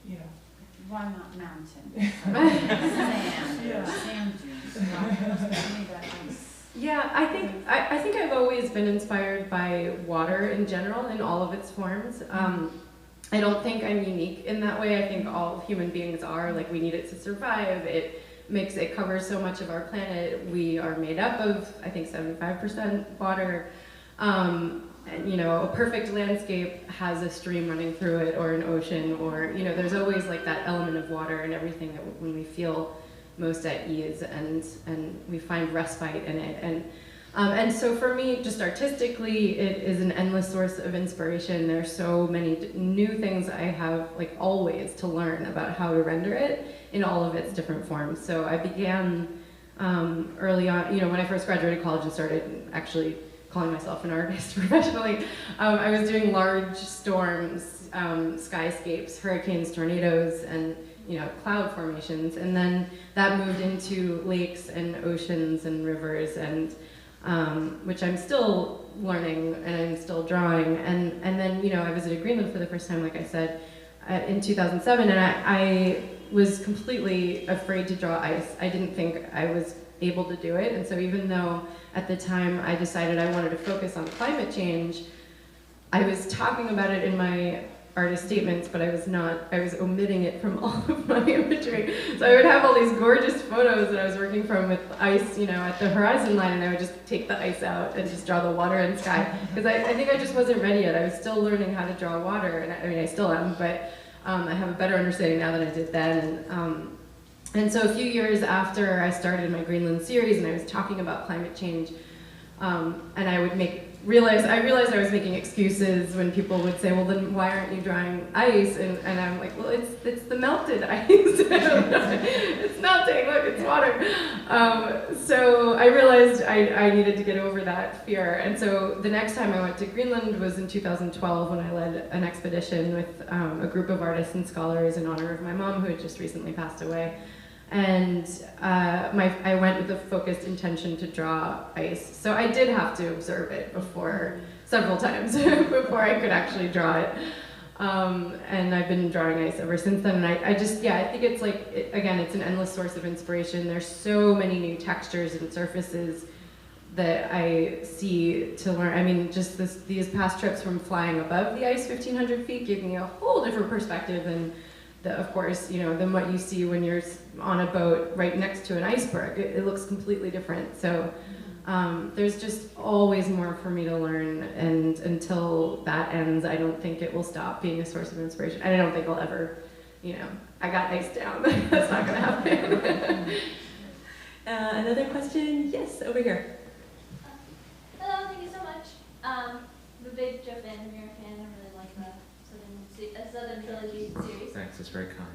Speaker 6: Why not mountain? Sand.
Speaker 7: Yeah.
Speaker 6: Sand dunes. To me, that is.
Speaker 4: Yeah, I think I've always been inspired by water in general, in all of its forms. I don't think I'm unique in that way. I think all human beings are. Like, we need it to survive. It covers so much of our planet. We are made up of, I think, 75% water. And, a perfect landscape has a stream running through it, or an ocean, or, there's always like that element of water in everything that when we feel most at ease, and we find respite in it. And so for me, just artistically, it is an endless source of inspiration. There's so many new things I have, like, always to learn about how to render it in all of its different forms. So I began early on, when I first graduated college and started actually calling myself an artist professionally, I was doing large storms, skyscapes, hurricanes, tornadoes, and cloud formations. And then that moved into lakes and oceans and rivers, and which I'm still learning and I'm still drawing. And then, I visited Greenland for the first time, like I said, in 2007, and I was completely afraid to draw ice. I didn't think I was able to do it. And so even though at the time I decided I wanted to focus on climate change, I was talking about it in my artist statements, but I was omitting it from all of my imagery. So I would have all these gorgeous photos that I was working from with ice, at the horizon line, and I would just take the ice out and just draw the water and sky. Because I think I just wasn't ready yet. I was still learning how to draw water, and I still am, but I have a better understanding now than I did then. And so a few years after I started my Greenland series, and I was talking about climate change, and I would realized I was making excuses when people would say, well, then why aren't you drawing ice? And I'm like, well, it's the melted ice. It's melting, look, it's water. So I realized I needed to get over that fear. And so the next time I went to Greenland was in 2012, when I led an expedition with a group of artists and scholars in honor of my mom, who had just recently passed away. And I went with a focused intention to draw ice. So I did have to observe it several times before I could actually draw it. And I've been drawing ice ever since then. And I think it's like, again, it's an endless source of inspiration. There's so many new textures and surfaces that I see to learn. I mean, just these past trips from flying above the ice 1,500 feet gave me a whole different perspective than of course, than what you see when you're on a boat right next to an iceberg. It looks completely different. So there's just always more for me to learn, and until that ends, I don't think it will stop being a source of inspiration. And I don't think I'll ever, I got ice down. That's not gonna happen.
Speaker 2: Another question? Yes, over here.
Speaker 8: Hello, thank you so much. I'm a big VanderMeer fan. I really like the Southern Trilogy series.
Speaker 5: Thanks, that's very kind.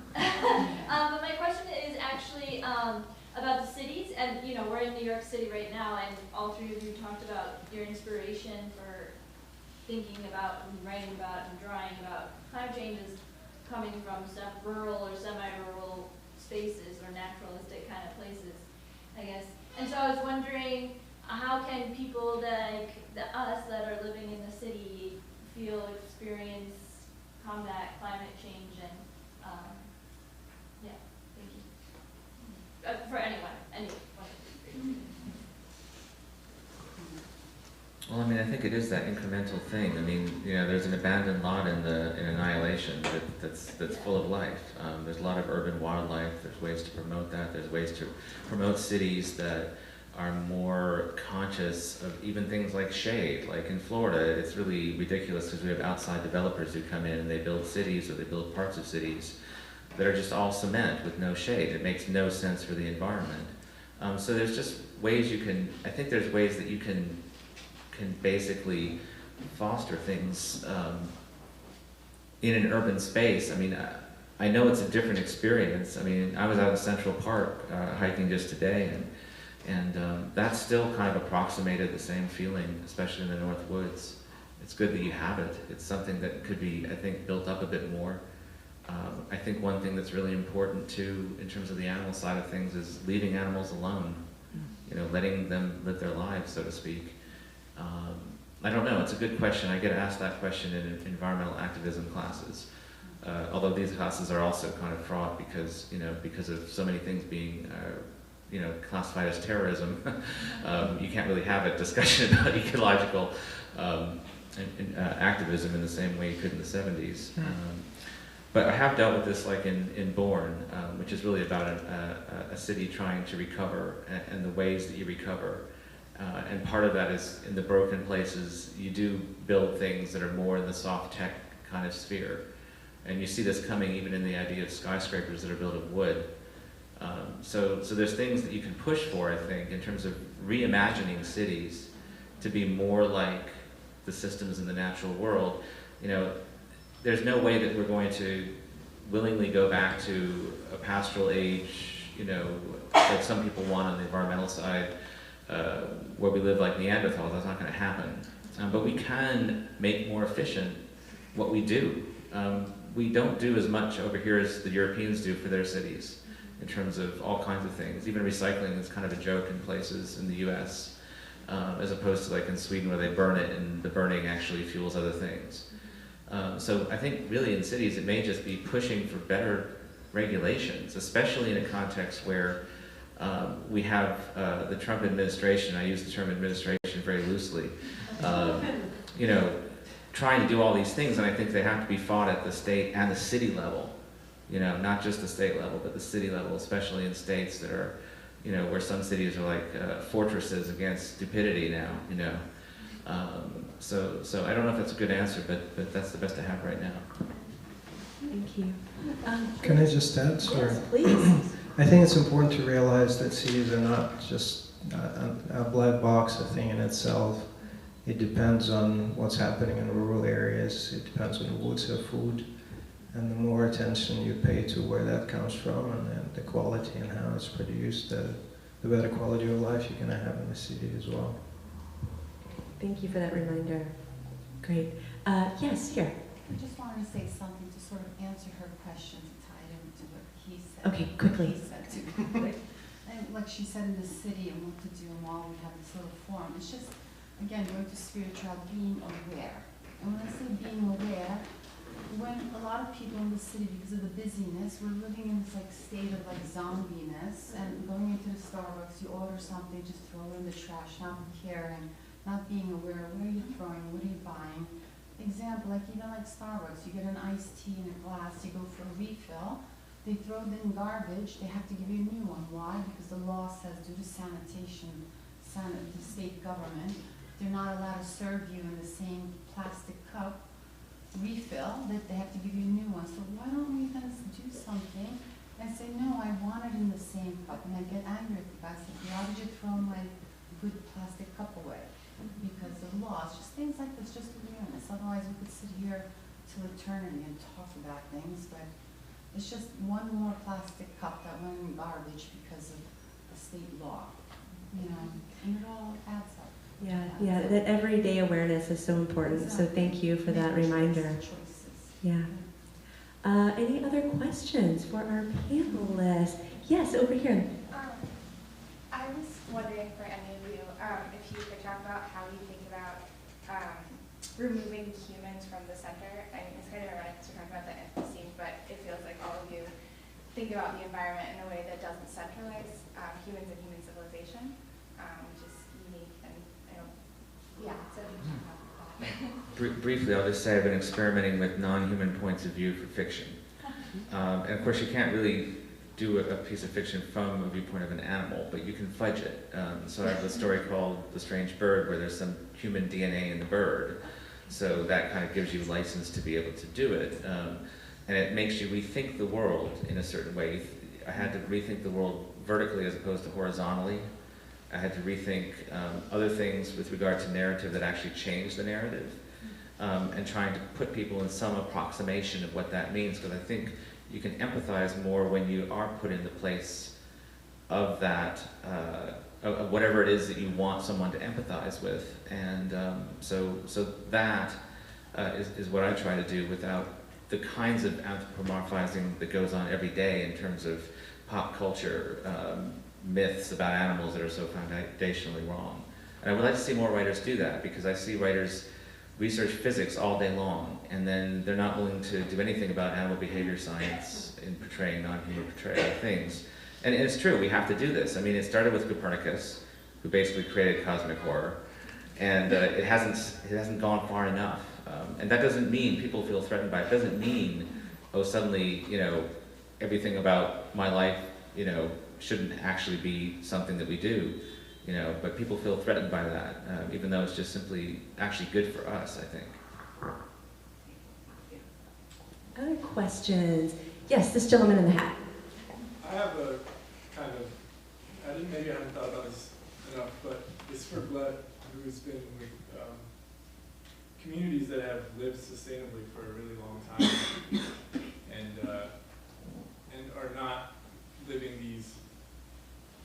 Speaker 8: But my question is actually about the cities, and we're in New York City right now, and all three of you talked about your inspiration for thinking about and writing about and drawing about climate change is coming from some rural or semi-rural spaces or naturalistic kind of places, I guess. And so I was wondering, how can people like us that are living in the city experience, combat climate change, and thank you. For anyone.
Speaker 5: Well, I mean, I think it is that incremental thing. I mean, there's an abandoned lot in Annihilation that's full of life. There's a lot of urban wildlife. There's ways to promote that. There's ways to promote cities that are more conscious of even things like shade. Like in Florida, it's really ridiculous because we have outside developers who come in and they build cities, or they build parts of cities that are just all cement with no shade. It makes no sense for the environment. So there's just ways you can, I think there's ways that you can basically foster things in an urban space. I mean, I know it's a different experience. I mean, I was out in Central Park hiking just today, and that still kind of approximated the same feeling, especially in the North Woods. It's good that you have it. It's something that could be, I think, built up a bit more. I think one thing that's really important too, in terms of the animal side of things, is leaving animals alone. You know, letting them live their lives, so to speak. I don't know, it's a good question. I get asked that question in environmental activism classes. Although these classes are also kind of fraught because, you know, because of so many things being, you know, classified as terrorism. You can't really have a discussion about ecological activism in the same way you could in the 70s. But I have dealt with this like in Bourne, which is really about a city trying to recover and the ways that you recover. And part of that is in the broken places, you do build things that are more in the soft tech kind of sphere. And you see this coming even in the idea of skyscrapers that are built of wood. So there's things that you can push for, I think, in terms of reimagining cities to be more like the systems in the natural world. You know, there's no way that we're going to willingly go back to a pastoral age, you know, like some people want on the environmental side, where we live like Neanderthals. That's not going to happen. But we can make more efficient what we do. We don't do as much over here as the Europeans do for their cities in terms of all kinds of things. Even recycling is kind of a joke in places in the US, as opposed to like in Sweden where they burn it and the burning actually fuels other things. So I think really in cities it may just be pushing for better regulations, especially in a context where we have the Trump administration, I use the term administration very loosely, you know, trying to do all these things, and I think they have to be fought at the state and the city level. You know, not just the state level, but the city level, especially in states that are, you know, where some cities are like fortresses against stupidity now, you know. So I don't know if that's a good answer, but that's the best I have right now.
Speaker 2: Thank you.
Speaker 3: Can I just add? Sorry.
Speaker 2: Yes, please.
Speaker 3: I think it's important to realize that cities are not just a black box, a thing in itself. It depends on what's happening in rural areas. It depends on the woods have food. And the more attention you pay to where that comes from and the quality and how it's produced, the better quality of life you're going to have in the city as well.
Speaker 2: Thank you for that reminder. Great. Yes, here.
Speaker 6: I just wanted to say something to sort of answer her question to tie it into what he said.
Speaker 2: Okay, quickly.
Speaker 6: He said too. And like she said in the city and what to do and while we have this little forum, it's just, again, going to spiritual, being aware. And when I say being aware, when a lot of people in the city, because of the busyness, we're living in this like state of like zombiness, and going into the Starbucks, you order something, just throw it in the trash, not caring, not being aware, what are you throwing, what are you buying? Example, like even like Starbucks, you get an iced tea in a glass, you go for a refill, they throw it in garbage, they have to give you a new one. Why? Because the law says due to sanitation, the state government, they're not allowed to serve you in the same plastic cup refill, that they have to give you a new one. So why don't we then do something and say, no, I want it in the same cup, and I get angry at the guy, say, why did you throw my good plastic cup away? Because of laws, just things like this, just awareness. Otherwise we could sit here till eternity and talk about things, but it's just one more plastic cup that went in garbage because of the state law, you know, and it all adds up.
Speaker 2: Yeah, that everyday awareness is so important. So thank you for that reminder. Yeah. Any other questions for our panelists? Yes, over here.
Speaker 9: I was wondering for any of you if you could talk about how you think about removing humans from the center. I mean, it's kind of ironic because we're talking about the Anthropocene, but it feels like all of you think about the environment in a way that doesn't centralize humans and human civilization, which is unique. And I don't, yeah, so if you can talk about that.
Speaker 5: Briefly, I'll just say I've been experimenting with non-human points of view for fiction. And of course, you can't really do a piece of fiction from a viewpoint of an animal, but you can fudge it. So I have a story called The Strange Bird, where there's some human DNA in the bird. So that kind of gives you license to be able to do it. And it makes you rethink the world in a certain way. I had to rethink the world vertically as opposed to horizontally. I had to rethink other things with regard to narrative that actually changed the narrative, and trying to put people in some approximation of what that means, because I think you can empathize more when you are put in the place of that, of whatever it is that you want someone to empathize with. And so that is what I try to do without the kinds of anthropomorphizing that goes on every day in terms of pop culture myths about animals that are so foundationally wrong. And I would like to see more writers do that, because I see writers research physics all day long, and then they're not willing to do anything about animal behavior science in portraying non-human portrayal things. And it's true, we have to do this. I mean, it started with Copernicus, who basically created cosmic horror, and it hasn't gone far enough. And that doesn't mean people feel threatened by it. It doesn't mean, oh, suddenly, you know, everything about my life, you know, shouldn't actually be something that we do, you know, but people feel threatened by that, even though it's just simply actually good for us, I think.
Speaker 2: Other questions? Yes, this gentleman in the hat.
Speaker 10: I have a kind of, maybe I haven't thought about this enough, but it's for Gleb, who's been with communities that have lived sustainably for a really long time and are not living these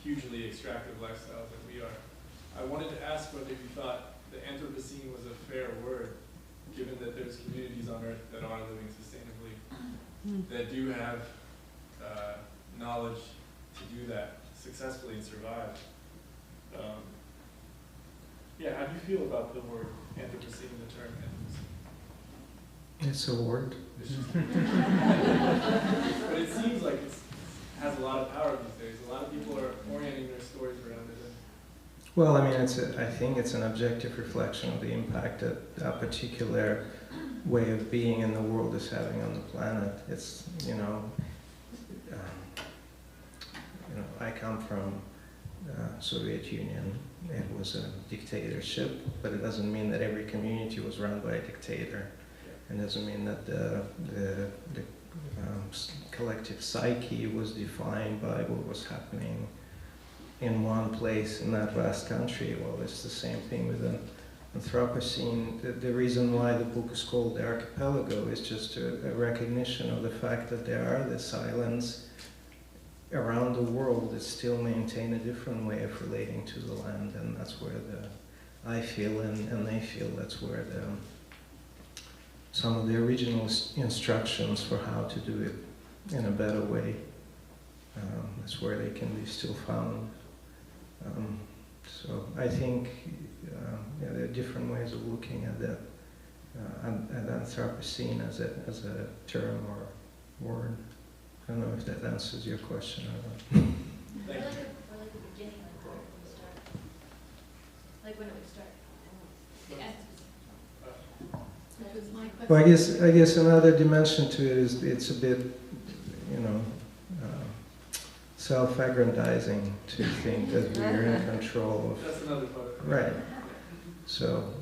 Speaker 10: hugely extractive lifestyles that we are. I wanted to ask whether you thought the Anthropocene was a fair word, given that there's communities on Earth that are living sustainably, that do have knowledge to do that successfully and survive. Yeah, how do you feel about the word Anthropocene, the term Anthropocene?
Speaker 3: It's a word.
Speaker 10: But it seems like it has a lot of power these days. A lot of people are orienting their stories around it.
Speaker 3: Well, I mean, I think it's an objective reflection of the impact that a particular way of being in the world is having on the planet. It's, I come from Soviet Union. It was a dictatorship, but it doesn't mean that every community was run by a dictator. It doesn't mean that the collective psyche was defined by what was happening in one place in that vast country. Well, it's the same thing with the Anthropocene. The reason why the book is called The Archipelago is just a recognition of the fact that there are these islands around the world that still maintain a different way of relating to the land, and that's where I feel and they feel that's where some of the original instructions for how to do it in a better way, that's where they can be still found. So I think there are different ways of looking at that, at Anthropocene as a term or word. I don't know if that answers your question or not.
Speaker 8: Or like the beginning, like when it would start.
Speaker 3: Well, I guess another dimension to it is it's a bit, self-aggrandizing to think that we're in control of.
Speaker 10: That's another part.
Speaker 3: Right. So,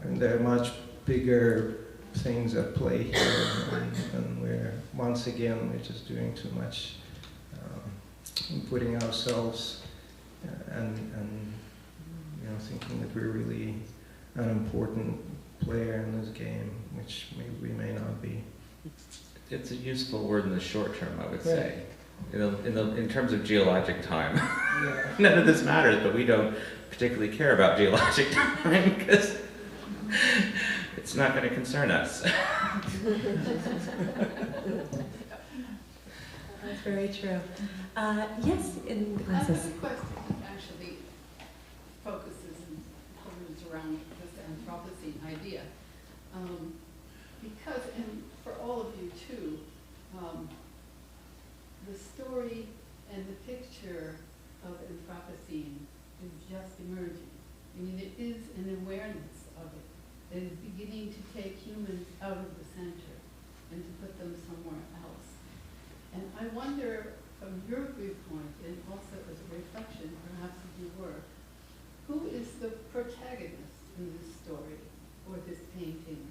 Speaker 3: and there are much bigger things at play here, and we're just doing too much, putting ourselves and thinking that we're really an important player in this game, which we may not be.
Speaker 5: It's a useful word in the short term, I would say. In terms of geologic time, none of this matters, but we don't particularly care about geologic time because it's not going to concern us.
Speaker 2: That's very true. Yes, in the
Speaker 6: I have
Speaker 2: classes.
Speaker 6: a question that actually focuses and hovers around this Anthropocene idea. Because, and for all of you too, the story and the picture of Anthropocene is just emerging. I mean, it is an awareness of it that is beginning to take humans out of the center and to put them somewhere else. And I wonder, from your viewpoint, and also as a reflection, perhaps of your work, who is the protagonist in this story or this painting,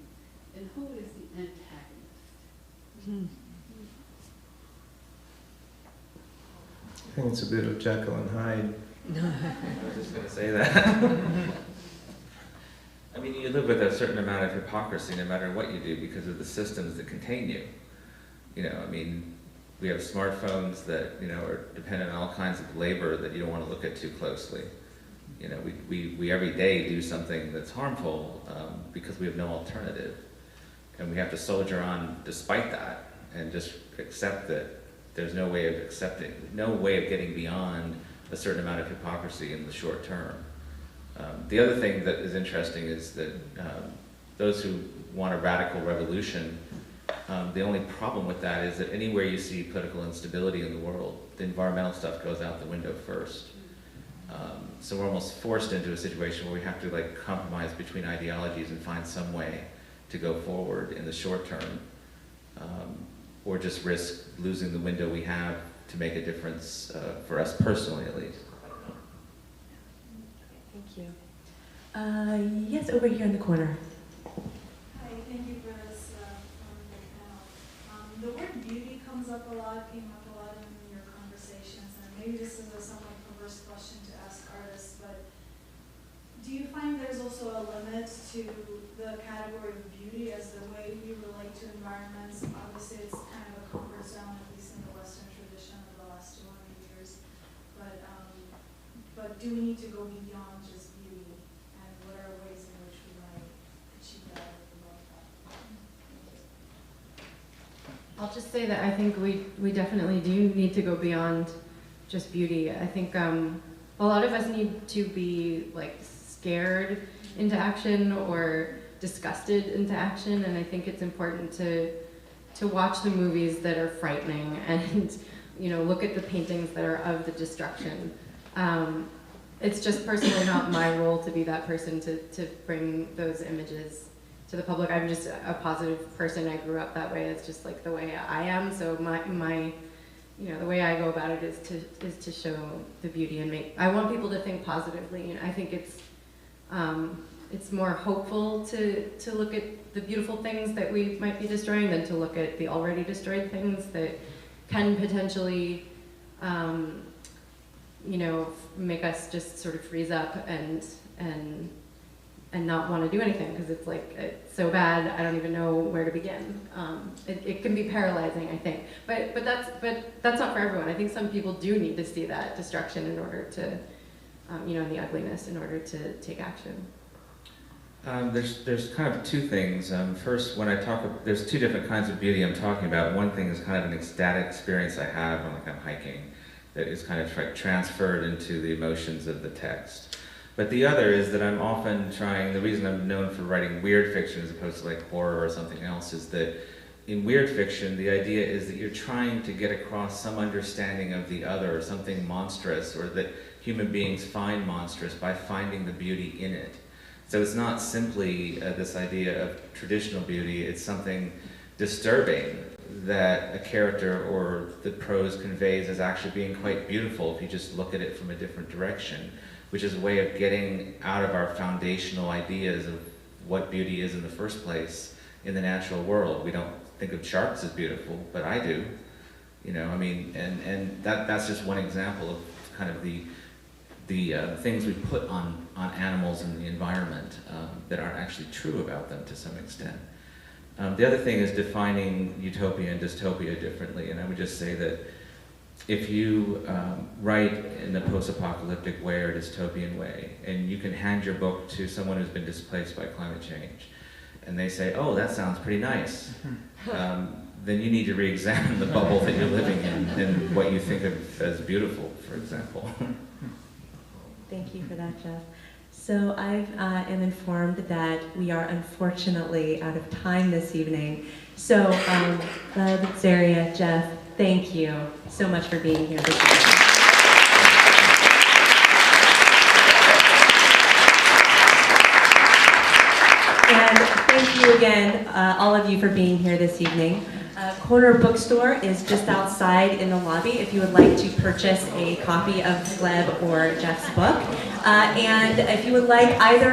Speaker 6: and who is the antagonist?
Speaker 3: I think it's a bit of Jekyll and Hyde.
Speaker 5: I was just going to say that. I mean, you live with a certain amount of hypocrisy no matter what you do because of the systems that contain you. You know, I mean, we have smartphones that, you know, are dependent on all kinds of labor that you don't want to look at too closely. You know, we every day do something that's harmful because we have no alternative. And we have to soldier on despite that and just accept that there's no way of getting beyond a certain amount of hypocrisy in the short term. The other thing that is interesting is that those who want a radical revolution, the only problem with that is that anywhere you see political instability in the world, the environmental stuff goes out the window first. So we're almost forced into a situation where we have to like compromise between ideologies and find some way to go forward in the short term, or just risk losing the window we have to make a difference for us personally at least.
Speaker 2: Thank you. Yes, over here in the corner.
Speaker 11: Hi, thank you for this wonderful panel. The word beauty came up a lot in your conversations, and maybe this is a somewhat perverse question to ask artists, but do you find there's also a limit to the category of beauty as the way we relate to environments? Obviously, it's kind of a comfort zone, at least in the Western tradition of the last 200 years. But do we need to go beyond just beauty? And what are ways in which we might achieve that or promote that?
Speaker 4: I'll just say that I think we definitely do need to go beyond just beauty. I think a lot of us need to be like scared into action or disgusted into action, and I think it's important to watch the movies that are frightening and look at the paintings that are of the destruction. It's just personally not my role to be that person to bring those images to the public. I'm just a positive person. I grew up that way. It's just like the way I am. So my the way I go about it is to show the beauty and I want people to think positively. And I think it's more hopeful to look at the beautiful things that we might be destroying than to look at the already destroyed things that can potentially make us just sort of freeze up and not want to do anything because it's like it's so bad I don't even know where to begin. It can be paralyzing, I think, but that's not for everyone. I think some people do need to see that destruction in order to and the ugliness in order to take action.
Speaker 5: There's kind of two things. First, when I talk, there's two different kinds of beauty I'm talking about. One thing is kind of an ecstatic experience I have when I'm hiking that is kind of transferred into the emotions of the text. But the other is that I'm often trying, the reason I'm known for writing weird fiction as opposed to like horror or something else is that in weird fiction, the idea is that you're trying to get across some understanding of the other or something monstrous or that human beings find monstrous by finding the beauty in it. So it's not simply this idea of traditional beauty, it's something disturbing that a character or the prose conveys as actually being quite beautiful if you just look at it from a different direction, which is a way of getting out of our foundational ideas of what beauty is in the first place in the natural world. We don't think of sharks as beautiful, but I do. And that's just one example of kind of the things we put on animals and the environment that aren't actually true about them to some extent. The other thing is defining utopia and dystopia differently, and I would just say that if you write in a post-apocalyptic way or dystopian way, and you can hand your book to someone who's been displaced by climate change, and they say, oh, that sounds pretty nice, then you need to re-examine the bubble that you're living in and what you think of as beautiful, for example.
Speaker 2: Thank you for that, Jeff. So I am informed that we are unfortunately out of time this evening. So Gleb, Zaria, Jeff, thank you so much for being here this evening. And thank you again, all of you, for being here this evening. Corner Bookstore is just outside in the lobby if you would like to purchase a copy of Gleb or Jeff's book. And if you would like either